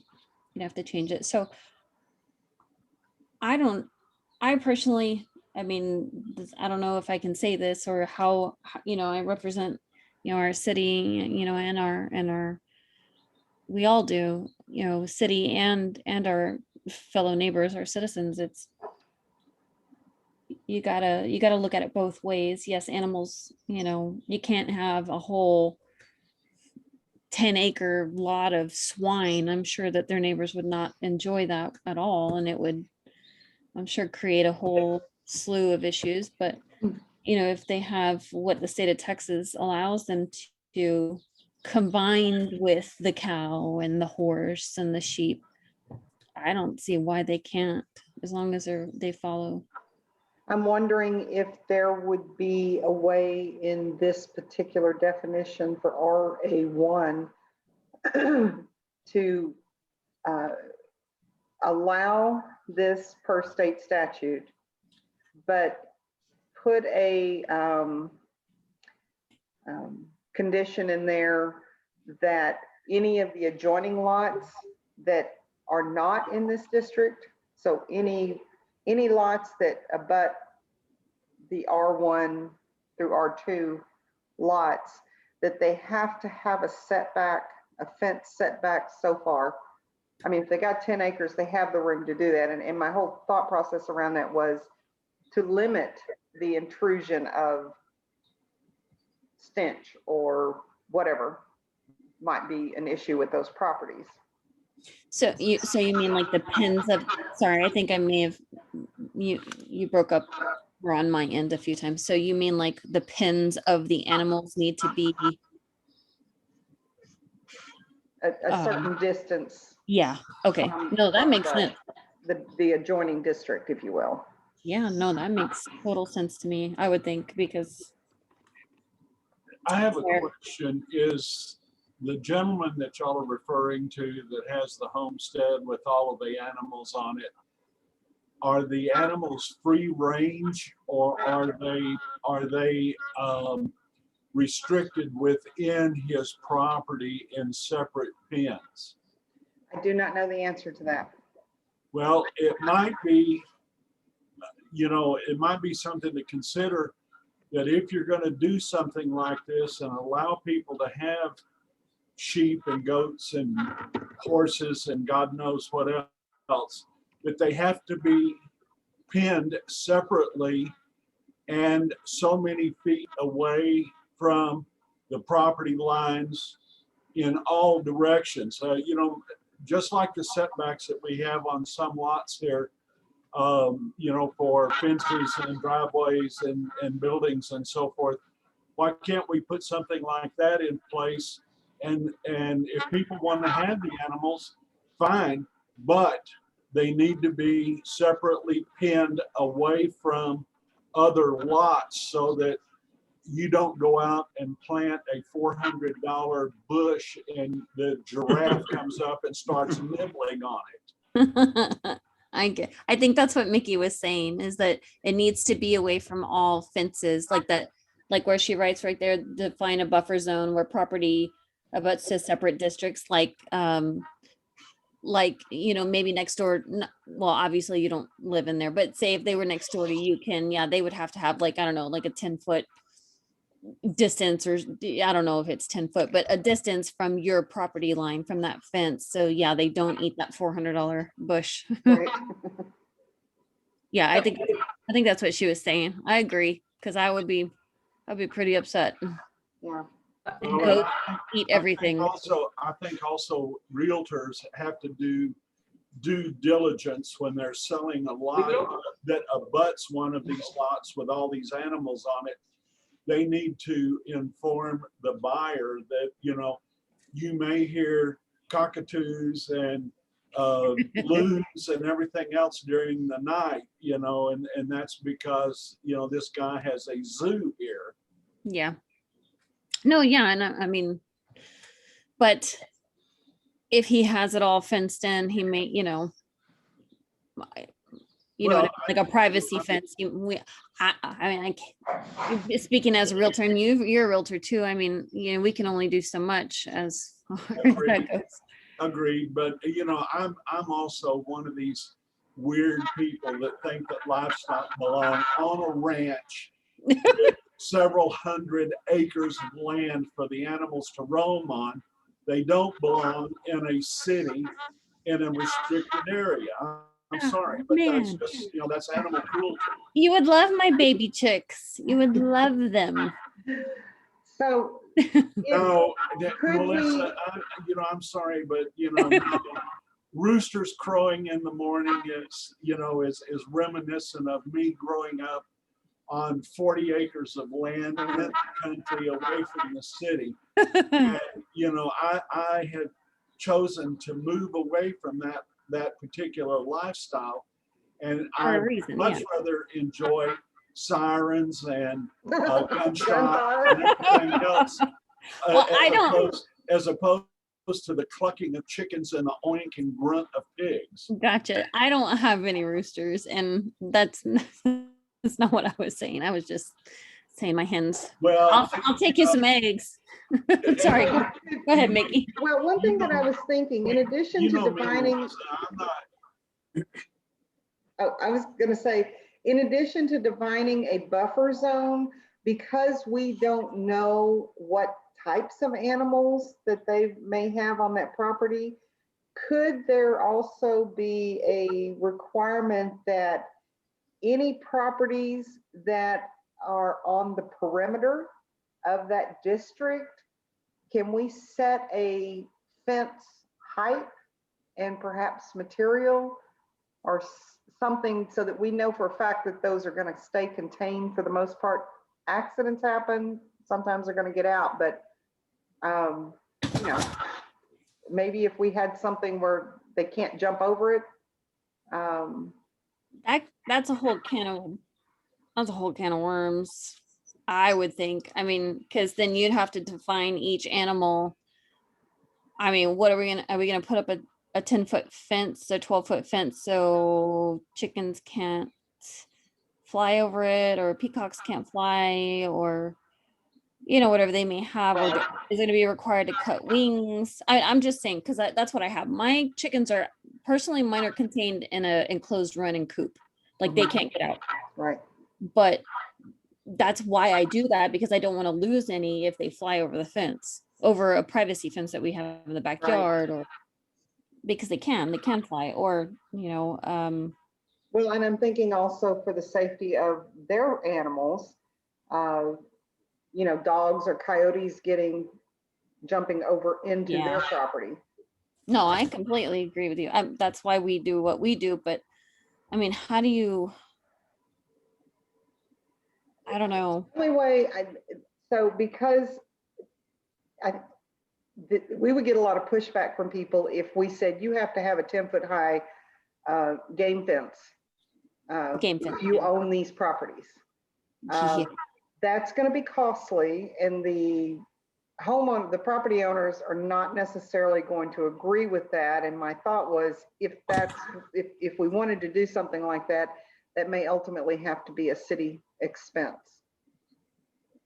change it. So I personally, I mean, I don't know if I can say this or how, I represent, our city, and our, we all do, city and our fellow neighbors, our citizens. It's, you gotta look at it both ways. Yes, animals, you can't have a whole 10-acre lot of swine. I'm sure that their neighbors would not enjoy that at all, and it would, I'm sure, create a whole slew of issues. But if they have what the state of Texas allows them to, combined with the cow and the horse and the sheep, I don't see why they can't, as long as they follow. I'm wondering if there would be a way in this particular definition for RA1 to allow this per state statute, but put a condition in there that any of the adjoining lots that are not in this district, so any lots that abut the R1 through R2 lots, that they have to have a setback, a fence setback so far. I mean, if they got 10 acres, they have the room to do that. And my whole thought process around that was to limit the intrusion of stench or whatever might be an issue with those properties. So you mean like the pins of, sorry, I think I may have, you broke up or on my end a few times. So you mean like the pins of the animals need to be, A certain distance yeah, okay. No, that from makes sense. the adjoining district, if you will. Yeah, no, that makes total sense to me, I would think, because, I have a Where- question. Is the gentleman that y'all are referring to that has the homestead with all of the animals on it, are the animals free range or are they restricted within his property in separate pens? I do not know the answer to that. Well, it might be, it might be something to consider, that if you're going to do something like this and allow people to have sheep and goats and horses and God knows what else, that they have to be penned separately and so many feet away from the property lines in all directions. Just like the setbacks that we have on some lots here, for fences and driveways and buildings and so forth. Why can't we put something like that in place? And if people want to have the animals, fine, but they need to be separately pinned away from other lots so that you don't go out and plant a $400 bush and the giraffe comes up and starts nibbling on it. I think that's what Mickey was saying, is that it needs to be away from all fences, like that, like where she writes right there, define a buffer zone where property abuts to separate districts, maybe next door, well, obviously you don't live in there, but say if they were next door to you, they would have to have like, I don't know, like a 10-foot distance, or I don't know if it's 10 foot, but a distance from your property line from that fence. So yeah, they don't eat that $400 bush. Right? Yeah, I think that's what she was saying. I agree, because I'd be pretty upset. Yeah. And Well, goats eat everything. I think also realtors have to do due diligence when they're selling a lot that abuts one of these lots with all these animals on it. They need to inform the buyer that, you may hear cockatoos and loons and everything else during the night, and that's because, this guy has a zoo here. Yeah. No, yeah, and I mean, but if he has it all fenced in, he may, Well, like a privacy fence. Speaking as a realtor, and you're a realtor too. I mean, we can only do so much as far as that goes. Agreed, but I'm also one of these weird people that think that livestock belong on a ranch with several hundred acres of land for the animals to roam on. They don't belong in a city in a restricted area. I'm sorry, but that's Man. just, that's animal cruelty. You would love my baby chicks. You would love them. So, No, Could Melissa, I'm sorry, but roosters crowing in the morning is reminiscent of me growing up on 40 acres of land in the country away from the city. And, I had chosen to move away from that particular lifestyle. And For a I reason, much yeah. rather enjoy sirens and gunshots Gunfire. and everything else. Well, I don't- As opposed to the clucking of chickens and the oink and grunt of pigs. Gotcha. I don't have any roosters, and that's not what I was saying. I was just saying my hens. Well, I'll take you some eggs. Sorry. Go ahead, Mickey. Well, one thing that I was thinking, in addition to me, defining, Melissa, I'm not. I was gonna say, in addition to defining a buffer zone, because we don't know what types of animals that they may have on that property, could there also be a requirement that any properties that are on the perimeter of that district, can we set a fence height and perhaps material or something so that we know for a fact that those are going to stay contained for the most part? Accidents happen, sometimes they're going to get out, but you know, maybe if we had something where they can't jump over it. That's a whole can of worms, I would think. I mean, because then you'd have to define each animal. I mean, what are we gonna put up a 10-foot fence, a 12-foot fence, so chickens can't fly over it, or peacocks can't fly, or whatever they may have, or is it gonna be required to cut wings? I'm just saying, because that's what I have. My chickens are personally, mine are contained in a enclosed running coop, like they can't get out. Right. But that's why I do that, because I don't want to lose any if they fly over the fence, over a privacy fence that we have in the backyard, or because they can fly, or Well, and I'm thinking also for the safety of their animals, dogs or coyotes jumping over into Yeah. their property. no, I completely agree with you. That's why we do what we do. But I mean, how do you, I don't know. Only way, because we would get a lot of pushback from people if we said you have to have a 10-foot high game fence. Game fence, if you yeah. own these properties. Yeah. That's going to be costly, and the property owners are not necessarily going to agree with that. And my thought was, if we wanted to do something like that, that may ultimately have to be a city expense.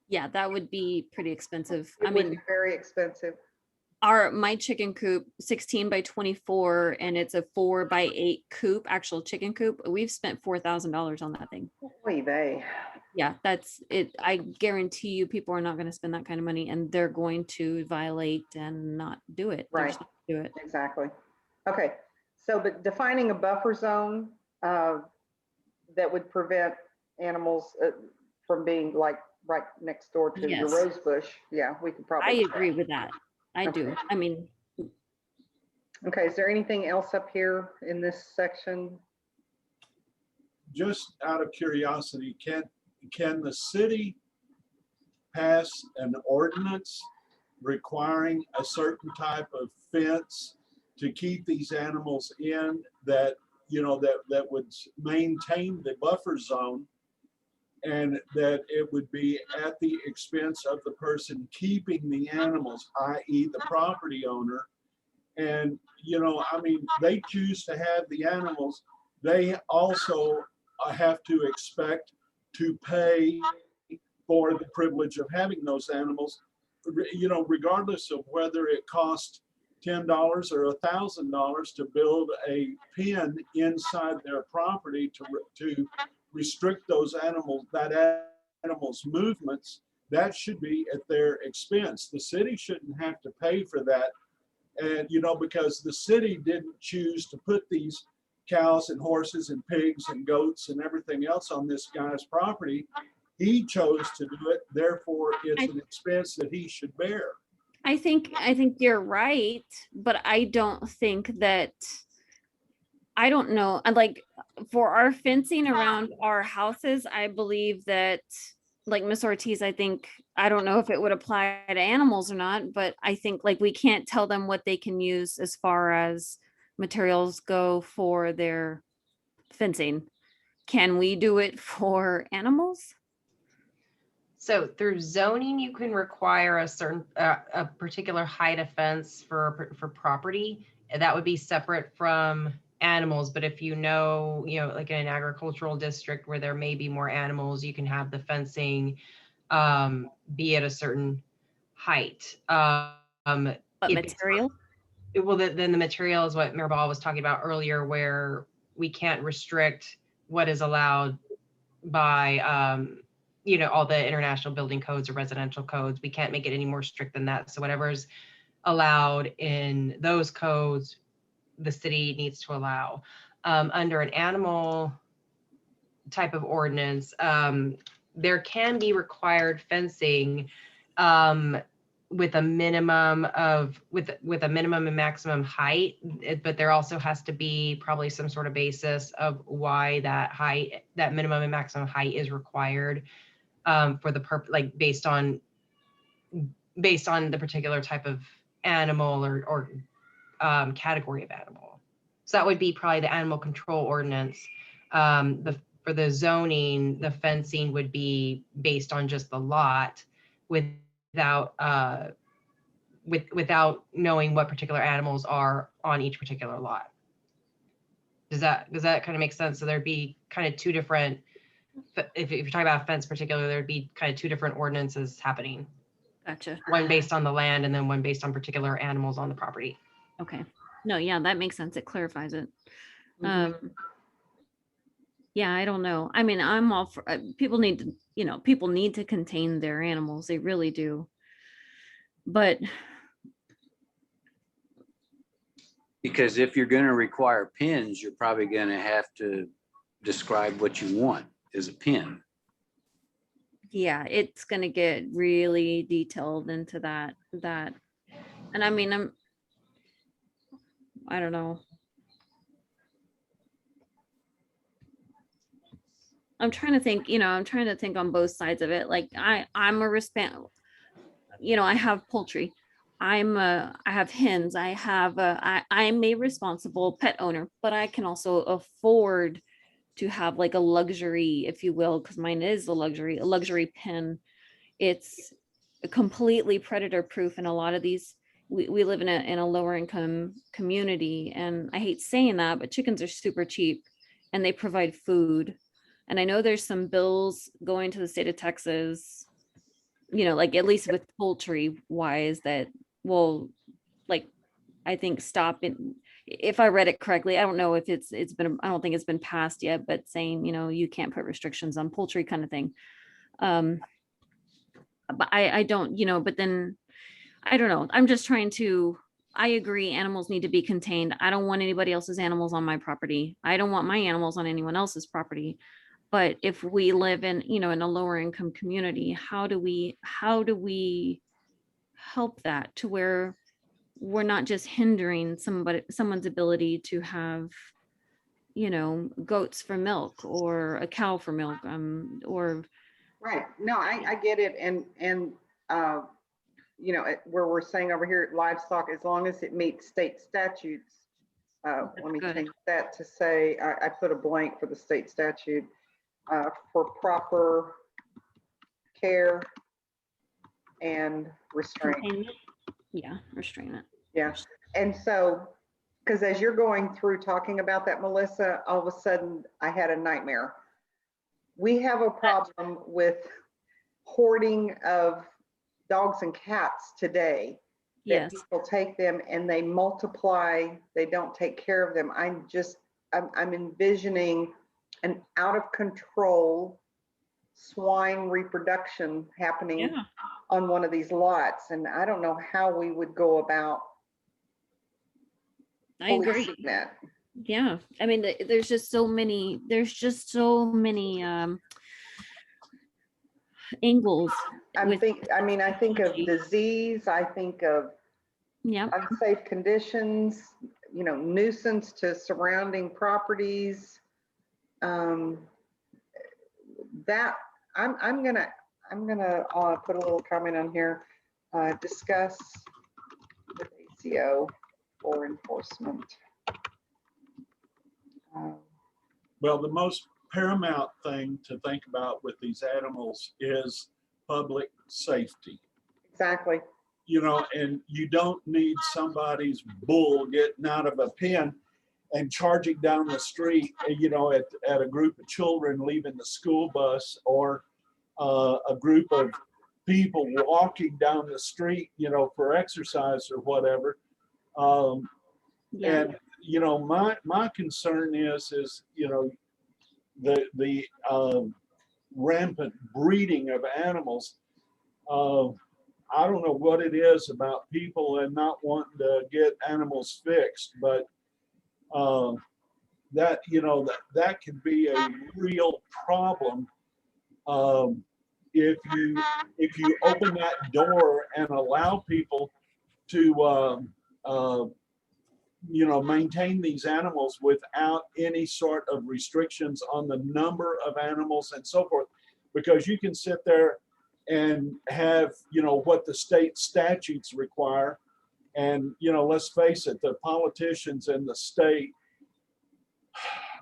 Yeah, that would be pretty expensive. It I would mean, be very expensive. my chicken coop, 16 by 24, and it's a 4 by 8 coop, actual chicken coop. We've spent $4,000 on that thing. Oy vey. Yeah, that's it. I guarantee you people are not going to spend that kind of money, and they're going to violate and not do it. They're Right. just not gonna do it. Exactly. Okay. So, but defining a buffer zone that would prevent animals from being like right next door to your Yes. rose bush. Yeah, we could probably. I agree with that. I do. I mean, Okay. Is there anything else up here in this section? Just out of curiosity, can the city pass an ordinance requiring a certain type of fence to keep these animals in that would maintain the buffer zone, and that it would be at the expense of the person keeping the animals, i.e. the property owner? And they choose to have the animals, they also have to expect to pay for the privilege of having those animals, regardless of whether it costs $10 or $1,000 to build a pen inside their property to restrict those animals, animal's movements. That should be at their expense. The city shouldn't have to pay for that. And, because the city didn't choose to put these cows and horses and pigs and goats and everything else on this guy's property. He chose to do it, therefore it's an expense that he should bear. I think you're right, but I don't think that, I don't know. And like for our fencing around our houses, I believe that, like Miss Ortiz, I don't know if it would apply to animals or not, but I think like we can't tell them what they can use as far as materials go for their fencing. Can we do it for animals? So through zoning, you can require a certain, a particular height of fence for property. And that would be separate from animals. But if like in an agricultural district where there may be more animals, you can have the fencing be at a certain height. What material? Well, then the material is what Mirabal was talking about earlier, where we can't restrict what is allowed by all the international building codes or residential codes. We can't make it any more strict than that. So whatever's allowed in those codes, the city needs to allow. Under an animal type of ordinance, there can be required fencing with a minimum of, with a minimum and maximum height, but there also has to be probably some sort of basis of why that height, that minimum and maximum height is required, for the like based on the particular type of animal or category of animal. So that would be probably the animal control ordinance. For the zoning, the fencing would be based on just the lot without knowing what particular animals are on each particular lot. Does that kind of make sense? So there'd be kind of two different, if you're talking about a fence particular, there'd be kind of two different ordinances happening. Gotcha. One based on the land and then one based on particular animals on the property. Okay. No, yeah, that makes sense. It clarifies it. Mhm. Yeah, I don't know. I mean, I'm all for, people need to, people need to contain their animals. They really do. But Because if you're gonna require pins, you're probably gonna have to describe what you want as a pin. yeah, it's gonna get really detailed into that. And I mean, I don't know. I'm trying to think, I'm trying to think on both sides of it. Like I'm a respect, I have poultry. I have hens. I'm a responsible pet owner, but I can also afford to have like a luxury, if you will, because mine is a luxury pen. It's completely predator proof. And a lot of these, we live in a lower income community, and I hate saying that, but chickens are super cheap and they provide food. And I know there's some bills going to the state of Texas, like at least with poultry wise, that will, like, I think stop it. If I read it correctly, I don't know if it's been, I don't think it's been passed yet, but saying, you can't put restrictions on poultry kind of thing. But I don't, but then I don't know. I'm just trying to, I agree, animals need to be contained. I don't want anybody else's animals on my property. I don't want my animals on anyone else's property. But if we live in, in a lower income community, how do we help that to where we're not just hindering someone's ability to have, goats for milk or a cow for milk, or Right. No, I get it. And where we're saying over here, livestock, as long as it meets state statutes. Let me good. change that to say, I put a blank for the state statute, for proper care and restraint. containment. Yeah, restrain it. Yeah. And so, because as you're going through talking about that, Melissa, all of a sudden I had a nightmare. We have a problem with hoarding of dogs and cats today. That Yes. people take them and they multiply, they don't take care of them. I'm envisioning an out of control swine reproduction happening Yeah, on one of these lots. And I don't know how we would go about I agree. policing that. Yeah. I mean, there's just so many angles. I with- think of disease, I think of Yeah. unsafe conditions, nuisance to surrounding properties. That I'm gonna put a little comment on here. Discuss with ACO for enforcement. Well, the most paramount thing to think about with these animals is public safety. Exactly. And you don't need somebody's bull getting out of a pen and charging down the street, at a group of children leaving the school bus, or a group of people walking down the street, for exercise or whatever. Yeah. And, my concern is, the rampant breeding of animals. I don't know what it is about people and not wanting to get animals fixed, but that can be a real problem if you open that door and allow people to, maintain these animals without any sort of restrictions on the number of animals and so forth, because you can sit there and have, what the state statutes require. And, let's face it, the politicians in the state,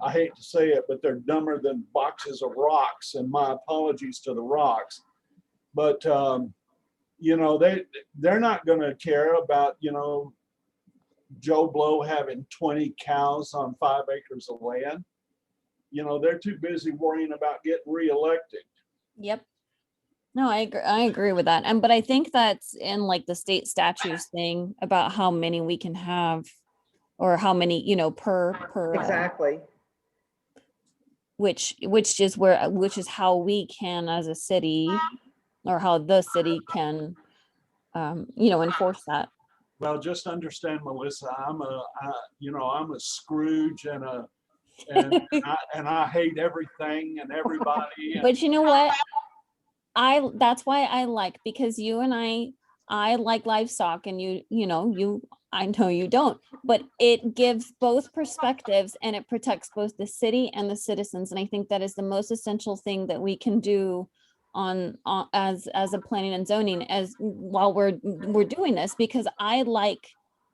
I hate to say it, but they're dumber than boxes of rocks, and my apologies to the rocks. But, they're not going to care about, Joe Blow having 20 cows on 5 acres of land. They're too busy worrying about getting reelected. Yep. No, I agree with that. But I think that's in like the state statutes thing about how many we can have, or how many, per Exactly. which is how we can as a city, or how the city can enforce that. Well, just understand, Melissa, I'm a Scrooge and I hate everything and everybody. But you know what? That's why I like, because you and I like livestock, and I know you don't, but it gives both perspectives and it protects both the city and the citizens. And I think that is the most essential thing that we can do on as a planning and zoning, as while we're doing this, because I like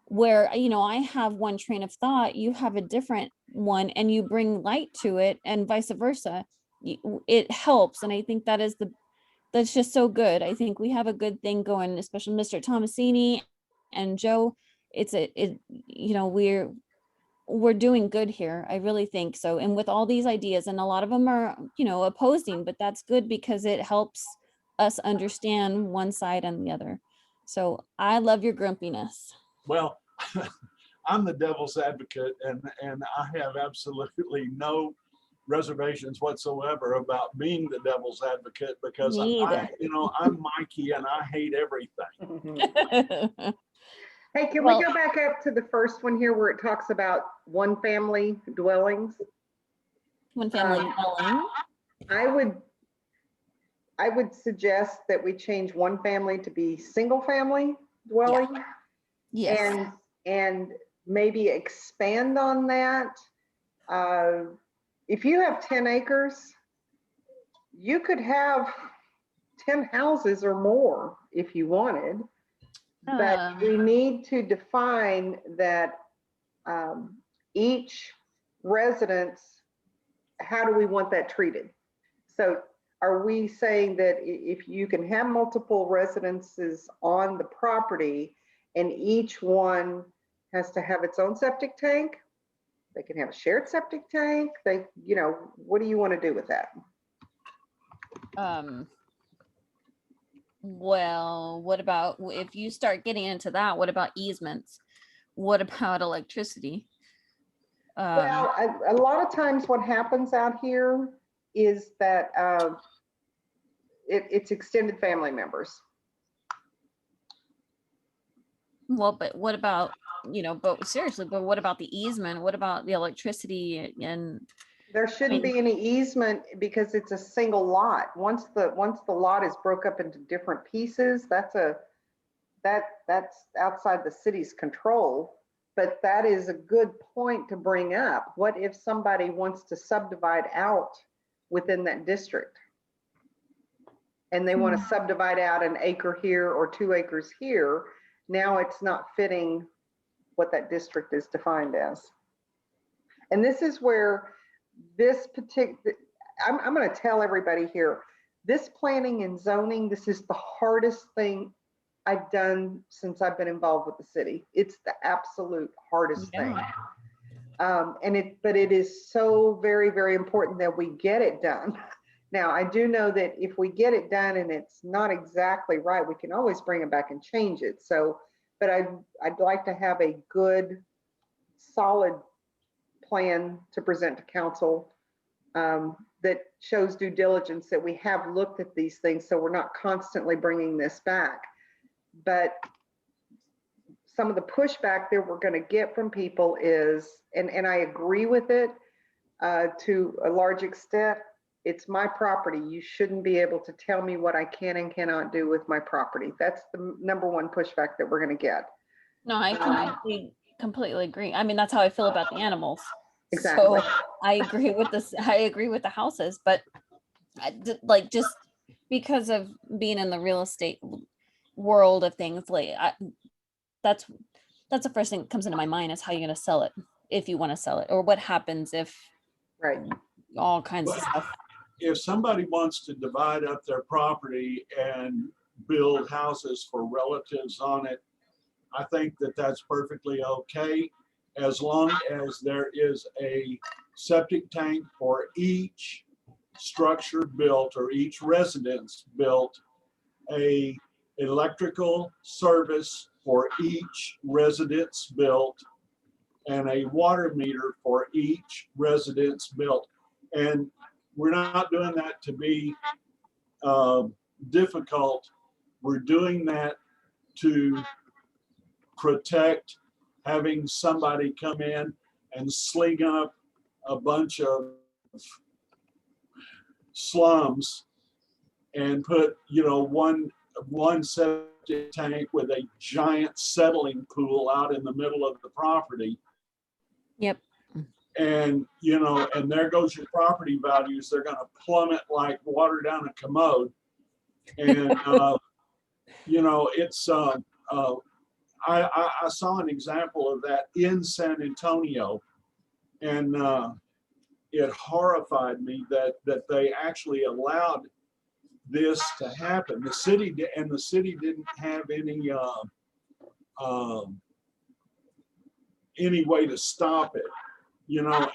where, I have one train of thought, you have a different one, and you bring light to it, and vice versa. It helps. And I think that's just so good. I think we have a good thing going, especially Mr. Tomasini and Joe. We're doing good here. I really think so. And with all these ideas, and a lot of them are, opposing, but that's good because it helps us understand one side and the other. So I love your grumpiness. Well, I'm the devil's advocate, and I have absolutely no reservations whatsoever about being the devil's advocate, because Me I'm Mikey and I hate everything. Hey, can Well- we go back up to the first one here where it talks about one family dwellings? One family dwelling. I would suggest that we change one family to be single family dwelling. Yes. And maybe expand on that. If you have 10 acres, you could have 10 houses or more if you wanted. But we need to define that each residence, how do we want that treated? So are we saying that if you can have multiple residences on the property and each one has to have its own septic tank, they can have a shared septic tank, what do you want to do with that? Well, what about if you start getting into that? What about easements? What about electricity? Well, a lot of times what happens out here is that it's extended family members. Well, but what about, but seriously, but what about the easement? What about the electricity? And There shouldn't be any easement because it's a single lot. Once the lot is broke up into different pieces, that's outside the city's control. But that is a good point to bring up. What if somebody wants to subdivide out within that district? And they want to subdivide out an acre here or 2 acres here. Now it's not fitting what that district is defined as. And this is where this particular, I'm going to tell everybody here, this planning and zoning, this is the hardest thing I've done since I've been involved with the city. It's the absolute hardest thing. But it is so very, very important that we get it done. Now, I do know that if we get it done and it's not exactly right, we can always bring it back and change it. So, but I'd like to have a good, solid plan to present to council that shows due diligence that we have looked at these things, so we're not constantly bringing this back. But some of the pushback that we're going to get from people is, and I agree with it to a large extent, it's my property. You shouldn't be able to tell me what I can and cannot do with my property. That's the number one pushback that we're going to get. No, I completely agree. I mean, that's how I feel about the animals. Exactly. So I agree with this. I agree with the houses, but like just because of being in the real estate world of things, like that's the first thing that comes into my mind is how you're going to sell it, if you want to sell it, or what happens if Right. all kinds of stuff. If somebody wants to divide up their property and build houses for relatives on it, I think that that's perfectly okay, as long as there is a septic tank for each structure built or each residence built, a electrical service for each residence built, and a water meter for each residence built. And we're not doing that to be difficult. We're doing that to protect having somebody come in and sling up a bunch of slums and put, one septic tank with a giant settling pool out in the middle of the property. Yep. And, and there goes your property values. They're going to plummet like water down a commode. And, it's, I saw an example of that in San Antonio, and it horrified me that they actually allowed this to happen. The city didn't have any way to stop it, and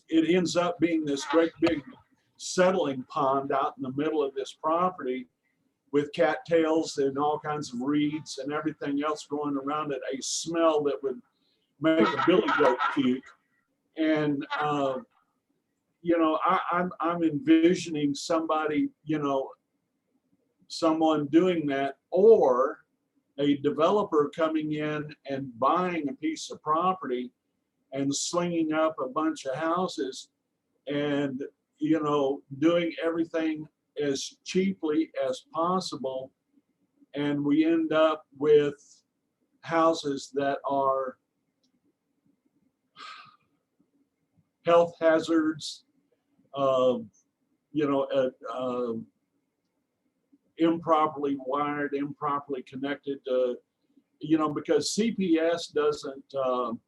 it ends up being this great big settling pond out in the middle of this property with cattails and all kinds of reeds and everything else going around it, a smell that would make a billy goat puke. And, I'm envisioning somebody, someone doing that, or a developer coming in and buying a piece of property and slinging up a bunch of houses and, doing everything as cheaply as possible. And we end up with houses that are health hazards, improperly wired, improperly connected, because CPS doesn't come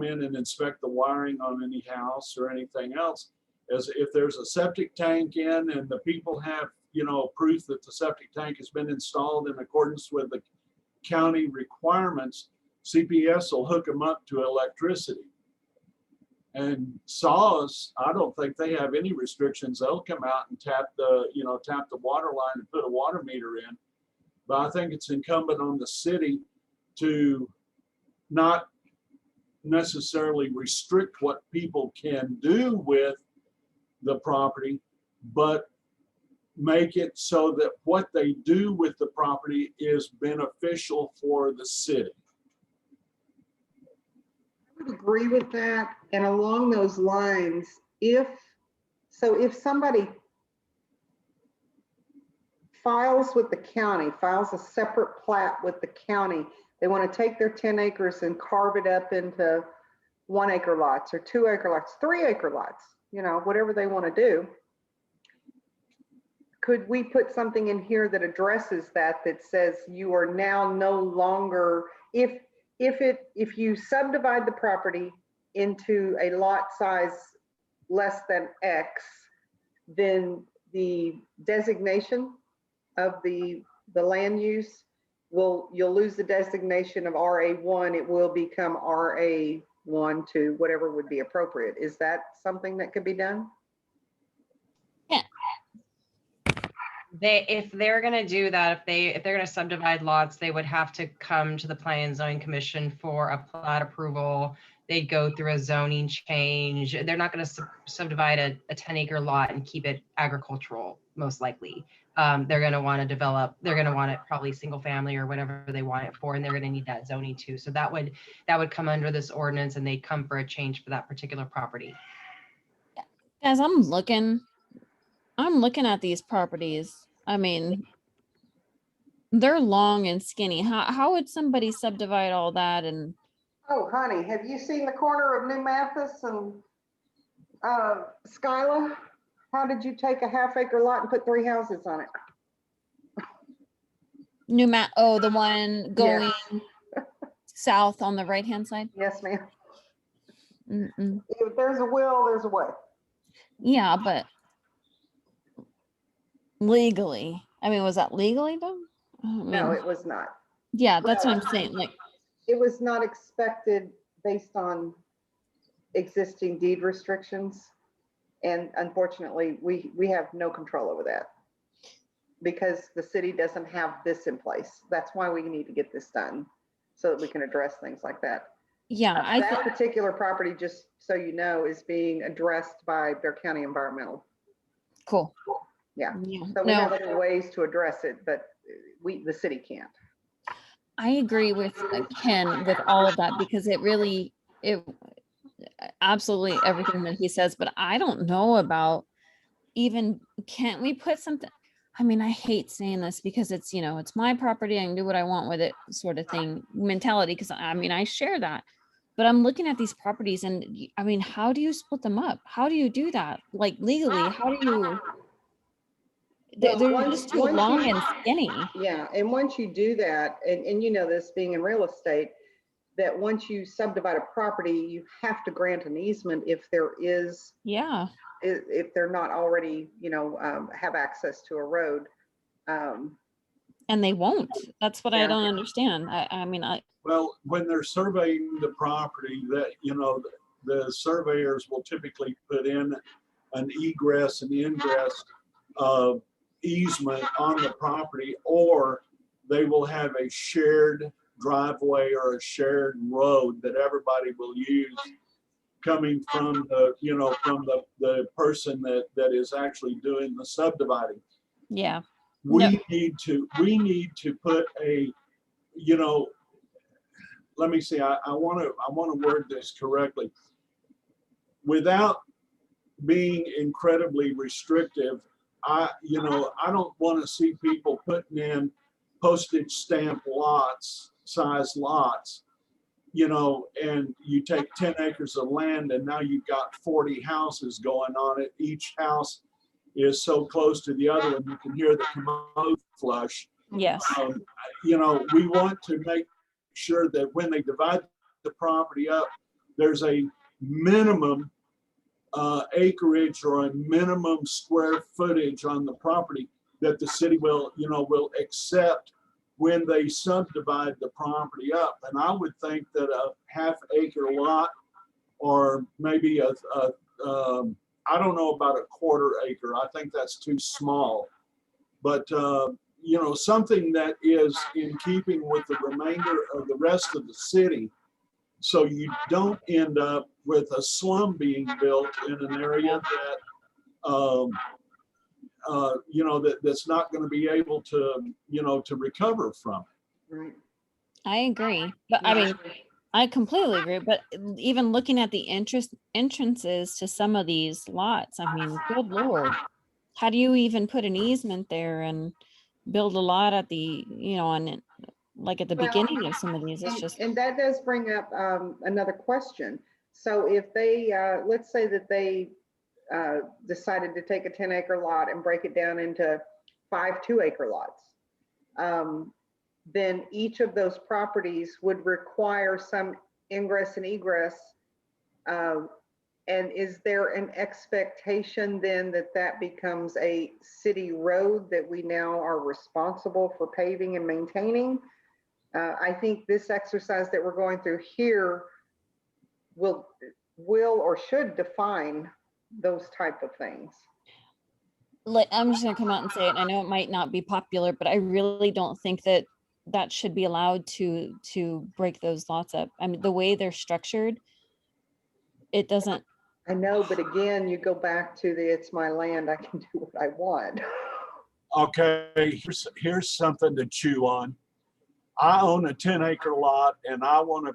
in and inspect the wiring on any house or anything else. As if there's a septic tank in and the people have, proof that the septic tank has been installed in accordance with the county requirements, CPS will hook them up to electricity. And SAWS, I don't think they have any restrictions. They'll come out and tap the water line and put a water meter in. But I think it's incumbent on the city to not necessarily restrict what people can do with the property, but make it so that what they do with the property is beneficial for the city. I would agree with that. And along those lines, if somebody files with the county, files a separate plat with the county, they want to take their 10 acres and carve it up into 1 acre lots or 2 acre lots, 3 acre lots, whatever they want to do. Could we put something in here that addresses that says you are now no longer, if you subdivide the property into a lot size less than X, then the designation of the land use you'll lose the designation of RA1. It will become RA1 to whatever would be appropriate. Is that something that could be done? If they're going to do that, if they're going to subdivide lots, they would have to come to the Planning and Zoning Commission for a plat approval. They'd go through a zoning change. They're not going to subdivide a 10 acre lot and keep it agricultural, most likely. They're going to want to develop, they're going to want it probably single family or whatever they want it for, and they're going to need that zoning too. So that would come under this ordinance, and they'd come for a change for that particular property. As I'm looking at these properties. I mean, they're long and skinny. How would somebody subdivide all that? And Oh, honey, have you seen the corner of New Mathis and Skyla? How did you take a half-acre lot and put 3 houses on it? oh, the one going south on the right hand side. Yes, ma'am. Mm-mm. If there's a will, there's a way. Yeah, but legally, I mean, was that legally done? I No, mean, it was not. yeah, that's what I'm saying. Like, It was not expected based on existing deed restrictions. And unfortunately, we have no control over that because the city doesn't have this in place. That's why we need to get this done so that we can address things like that. yeah, That particular property, just so you know, is being addressed by Bear County Environmental. cool. Yeah. Yeah, So we have no, other ways to address it, but the city can't. I agree with Ken with all of that because it absolutely everything that he says, but I don't know about even, can't we put something? I mean, I hate saying this because it's, it's my property, I can do what I want with it sort of thing mentality. Because I mean, I share that, but I'm looking at these properties and I mean, how do you split them up? How do you do that? Like legally, how do you? Well, They're once- just too once long you- and skinny. Yeah, and once you do that, and you know this being in real estate, that once you subdivide a property, you have to grant an easement if there is, Yeah, if they're not already, have access to a road. and they won't. That's what I Yeah. don't understand. I mean, Well, when they're surveying the property, that, the surveyors will typically put in an egress and ingress easement on the property, or they will have a shared driveway or a shared road that everybody will use coming from the person that is actually doing the subdividing. yeah, We need to put a, let me see, I want to word this correctly. Without being incredibly restrictive, I don't want to see people putting in postage stamp size lots, and you take 10 acres of land and now you've got 40 houses going on it. Each house is so close to the other and you can hear the commode flush. yes, We want to make sure that when they divide the property up, there's a minimum acreage or a minimum square footage on the property that the city will accept when they subdivide the property up. And I would think that a half-acre lot, or maybe I don't know about a quarter acre. I think that's too small. But something that is in keeping with the remainder of the rest of the city, so you don't end up with a slum being built in an area that that's not going to be able to to recover from it. Right. I agree. But I mean, I completely agree. But even looking at the entrances to some of these lots, I mean, good Lord, how do you even put an easement there and build a lot at the, on like at the Well, beginning of some of these? It's just, And that does bring up another question. So if they, let's say that they decided to take a 10-acre lot and break it down into 5 2-acre lots, then each of those properties would require some ingress and egress. And is there an expectation then that becomes a city road that we now are responsible for paving and maintaining? I think this exercise that we're going through here will or should define those type of things. like, I'm just gonna come out and say it. I know it might not be popular, but I really don't think that should be allowed to break those lots up. I mean, the way they're structured, it doesn't. I know, but again, you go back to it's my land, I can do what I want. Okay, here's something to chew on. I own a 10-acre lot and I want to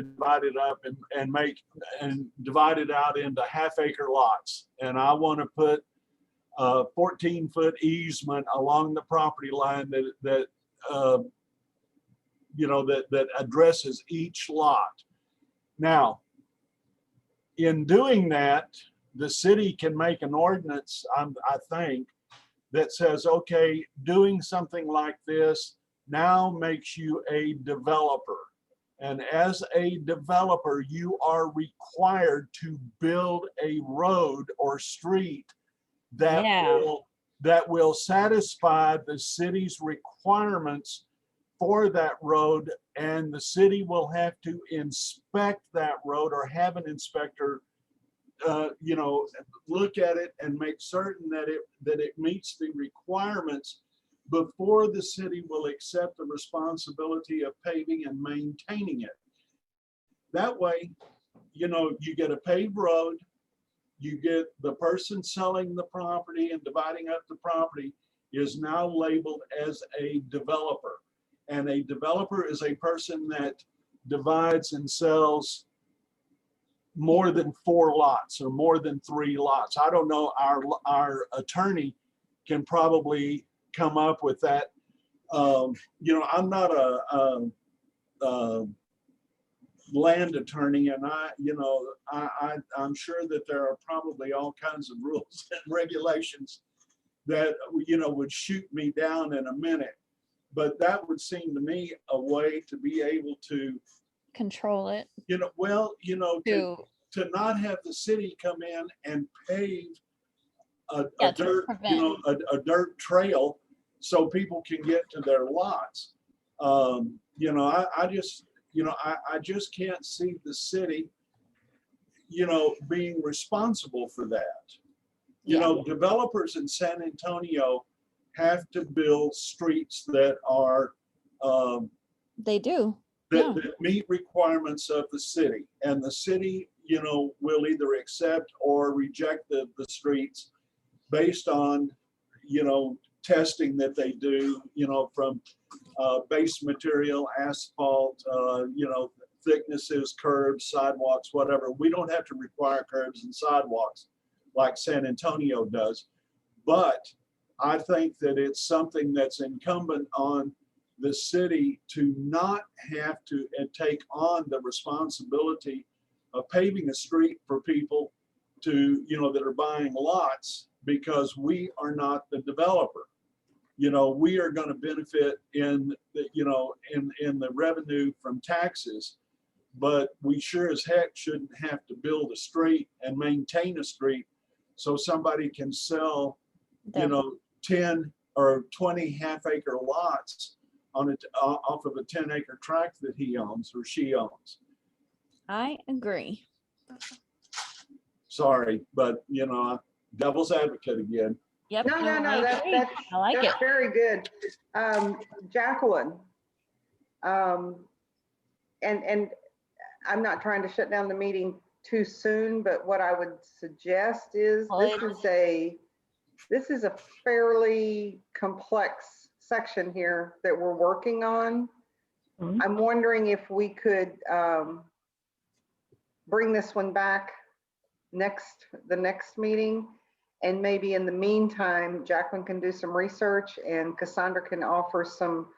divide it up and divide it out into half-acre lots. And I want to put a 14-foot easement along the property line that addresses each lot. Now, in doing that, the city can make an ordinance, I think, that says, okay, doing something like this now makes you a developer. And as a developer, you are required to build a road or street that will satisfy the city's requirements for that road, and the city will have to inspect that road or have an inspector look at it and make certain that it meets the requirements before the city will accept the responsibility of paving and maintaining it. That way, you get a paved road, you get the person selling the property and dividing up the property is now labeled as a developer. And a developer is a person that divides and sells more than 4 lots or more than 3 lots. I don't know, our attorney can probably come up with that. I'm not a land attorney, and I'm sure that there are probably all kinds of rules and regulations that would shoot me down in a minute. But that would seem to me a way to be able to Control it. To not have the city come in and pave a To prevent. a dirt trail so people can get to their lots. I just can't see the city, being responsible for that. Developers in San Antonio have to build streets that are They do. that meet requirements of the city, and the city will either accept or reject the streets based on testing that they do from base material, asphalt, thicknesses, curbs, sidewalks, whatever. We don't have to require curbs and sidewalks like San Antonio does, but I think that it's something that's incumbent on the city to not have to take on the responsibility of paving a street for people that are buying lots, because we are not the developer. We are going to benefit in the revenue from taxes, but we sure as heck shouldn't have to build a street and maintain a street so somebody can sell 10 or 20 half-acre lots off of a 10-acre tract that he owns or she owns. I agree. Sorry, but devil's advocate again. Yep. No, I that's I like it. very good. Jacqueline, and I'm not trying to shut down the meeting too soon, but what I would suggest is this is a fairly complex section here that we're working on. Mhm. I'm wondering if we could bring this one back the next meeting, and maybe in the meantime, Jacqueline can do some research and Cassandra can offer some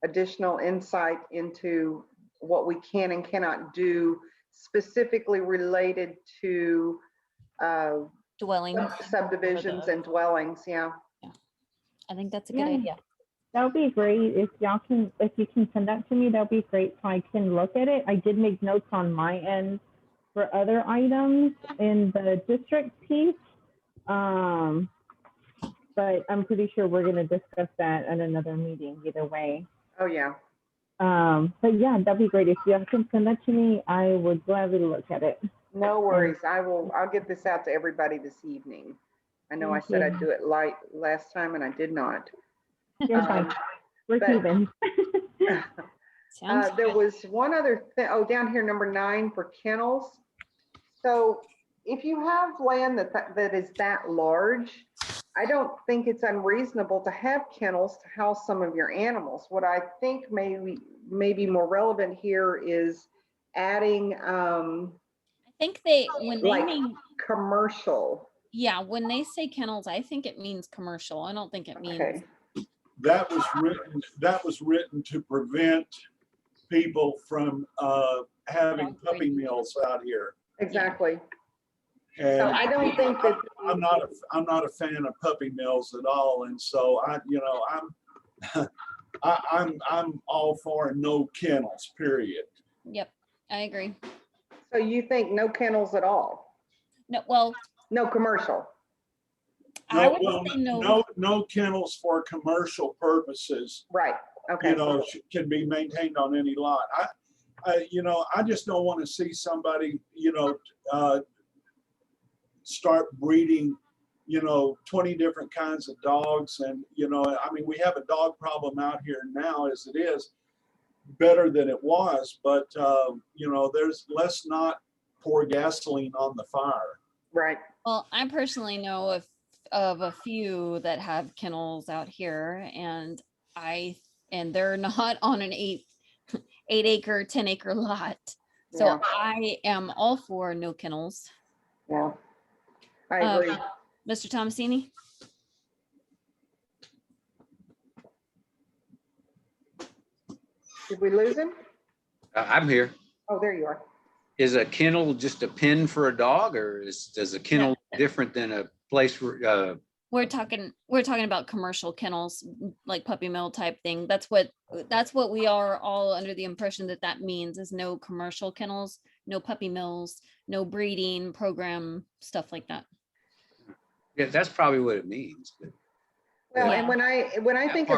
additional insight into what we can and cannot do specifically related to Dwelling. subdivisions and dwellings. Yeah. I think that's a good Yeah. idea. That would be great if you can send that to me. That would be great so I can look at it. I did make notes on my end for other items in the district piece. But I'm pretty sure we're going to discuss that at another meeting either way. Oh, yeah. But yeah, that'd be great. If you can send that to me, I would gladly look at it. No worries. I'll get this out to everybody this evening. I know I Thank said you. I'd do it light last time and I did not. You're fine. We're but- even. Sounds There good. was one other thing, down here, number 9 for kennels. So if you have land that is that large, I don't think it's unreasonable to have kennels to house some of your animals. What I think may be more relevant here is adding I think when they like mean, commercial. yeah, when they say kennels, I think it means commercial. I don't think it means, Okay, That was written to prevent people from having Dog puppy breeding. mills out here. exactly. So And I don't think that, I'm not a fan of puppy mills at all. And so I'm all for no kennels, period. yep, I agree. so you think no kennels at all? No, well, No commercial? I No, would well, say no. no kennels for commercial purposes, Right, okay. can be maintained on any lot. I just don't want to see somebody, start breeding, 20 different kinds of dogs. And, we have a dog problem out here now as it is, better than it was, but, let's not pour gasoline on the fire. Right, Well, I personally know of a few that have kennels out here, and they're not on an 8-acre, 10-acre lot. So Yeah. I am all for no kennels. yeah. I agree. Mr. Thomasini? Did we lose him? I'm here. Oh, there you are. Is a kennel just a pen for a dog, or does a kennel different than a place where, We're talking about commercial kennels, like puppy mill type thing. That's what we are all under the impression that means, is no commercial kennels, no puppy mills, no breeding program, stuff like that. yeah, that's probably what it means. But Well, Yeah. and when I that think of,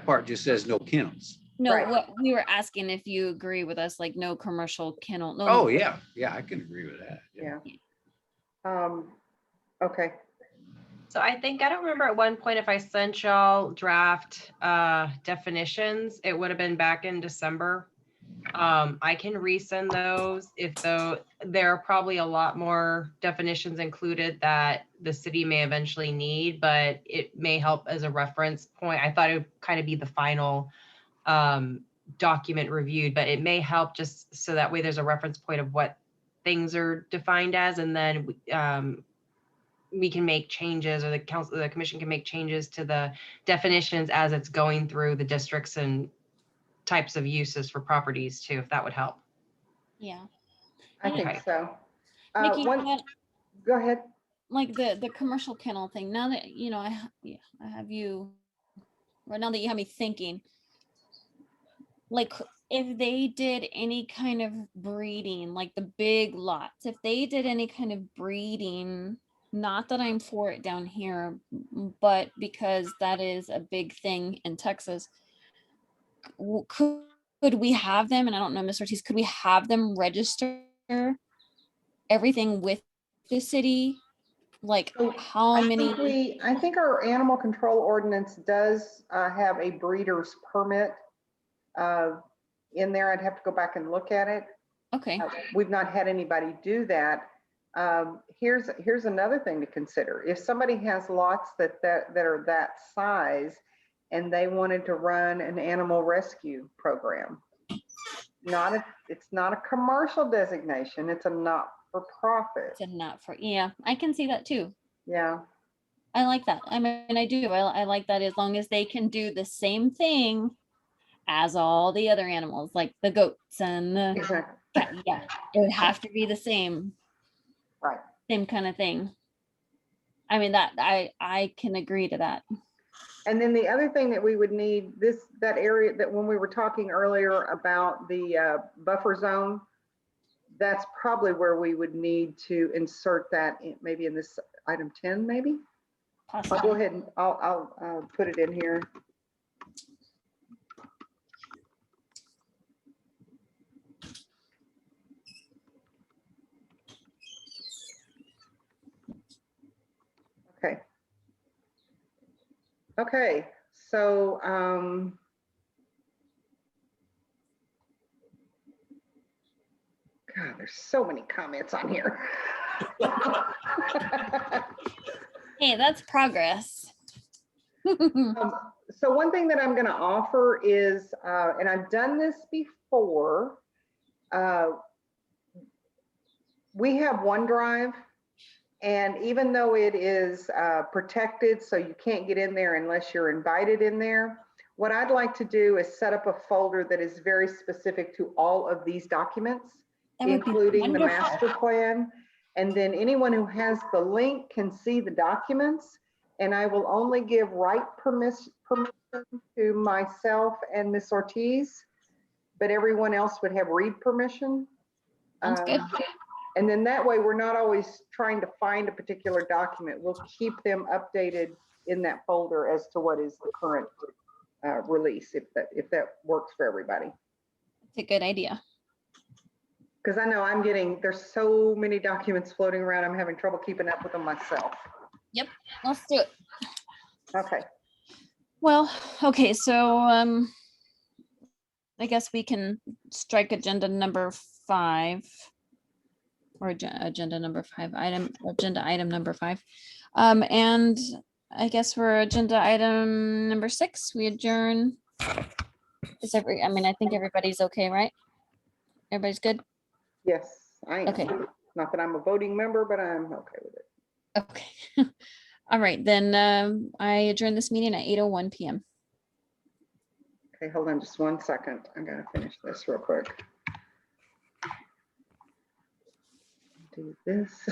part just says no kennels. No, Right. what we were asking if you agree with us, like no commercial kennel. No, Oh, yeah, I can agree with that. yeah. Okay, So I don't remember at one point if I sent y'all draft definitions. It would have been back in December. I can resend those there are probably a lot more definitions included that the city may eventually need, but it may help as a reference point. I thought it would kind of be the final document reviewed, but it may help just so that way there's a reference point of what things are defined as, and then we can make changes, or the commission can make changes to the definitions as it's going through the districts and types of uses for properties too, if that would help. yeah. I think Okay. so. Nikki, Go ahead. like the commercial kennel thing, now that I have you, or now that you have me thinking, like if they did any kind of breeding, like the big lots, if they did any kind of breeding, not that I'm for it down here, but because that is a big thing in Texas, could we have them, and I don't know, Mr. Ortiz, could we have them register everything with the city? Like how many? I think our animal control ordinance does have a breeder's permit in there. I'd have to go back and look at it. Okay, We've not had anybody do that. Here's another thing to consider. If somebody has lots that are that size and they wanted to run an animal rescue program, it's not a commercial designation, it's a not-for-profit. it's a not for, yeah, I can see that too. Yeah, I like that. I mean, I do. I like that, as long as they can do the same thing as all the other animals, like the goats and the exactly. cat. Yeah, it would have to be the same. Right. Same kind of thing. I mean, that I can agree to that. And then the other thing that we would need, that area that when we were talking earlier about the buffer zone, that's probably where we would need to insert that maybe in this item 10, maybe. I'll go Possibly. ahead and I'll put it in here. Okay. Okay, so God, there's so many comments on here. Hey, that's progress. So one thing that I'm going to offer is, and I've done this before, we have OneDrive, and even though it is protected, so you can't get in there unless you're invited in there, what I'd like to do is set up a folder that is very specific to all of these documents, That would be including the wonderful. master plan. And then anyone who has the link can see the documents. And I will only give write permission to myself and Miss Ortiz, but everyone else would have read permission. Sounds good. And then that way, we're not always trying to find a particular document. We'll keep them updated in that folder as to what is the current release, if that works for everybody. It's a good idea. Because I know there's so many documents floating around, I'm having trouble keeping up with them myself. Let's do it. Okay, Well, okay, so I guess we can strike agenda number 5 or agenda number 5 agenda item number 5. And I guess for agenda item number 6, we adjourn. I think everybody's okay, right? Everybody's good? yes, I am. Okay. Not that I'm a voting member, but I'm okay with it. Okay. All right, then I adjourn this meeting at 8:01 p.m. Okay, hold on just 1 second. I gotta finish this real quick. Do this.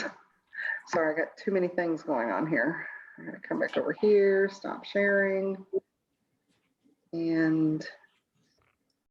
Sorry, I got too many things going on here. I'm gonna come back over here, stop sharing. And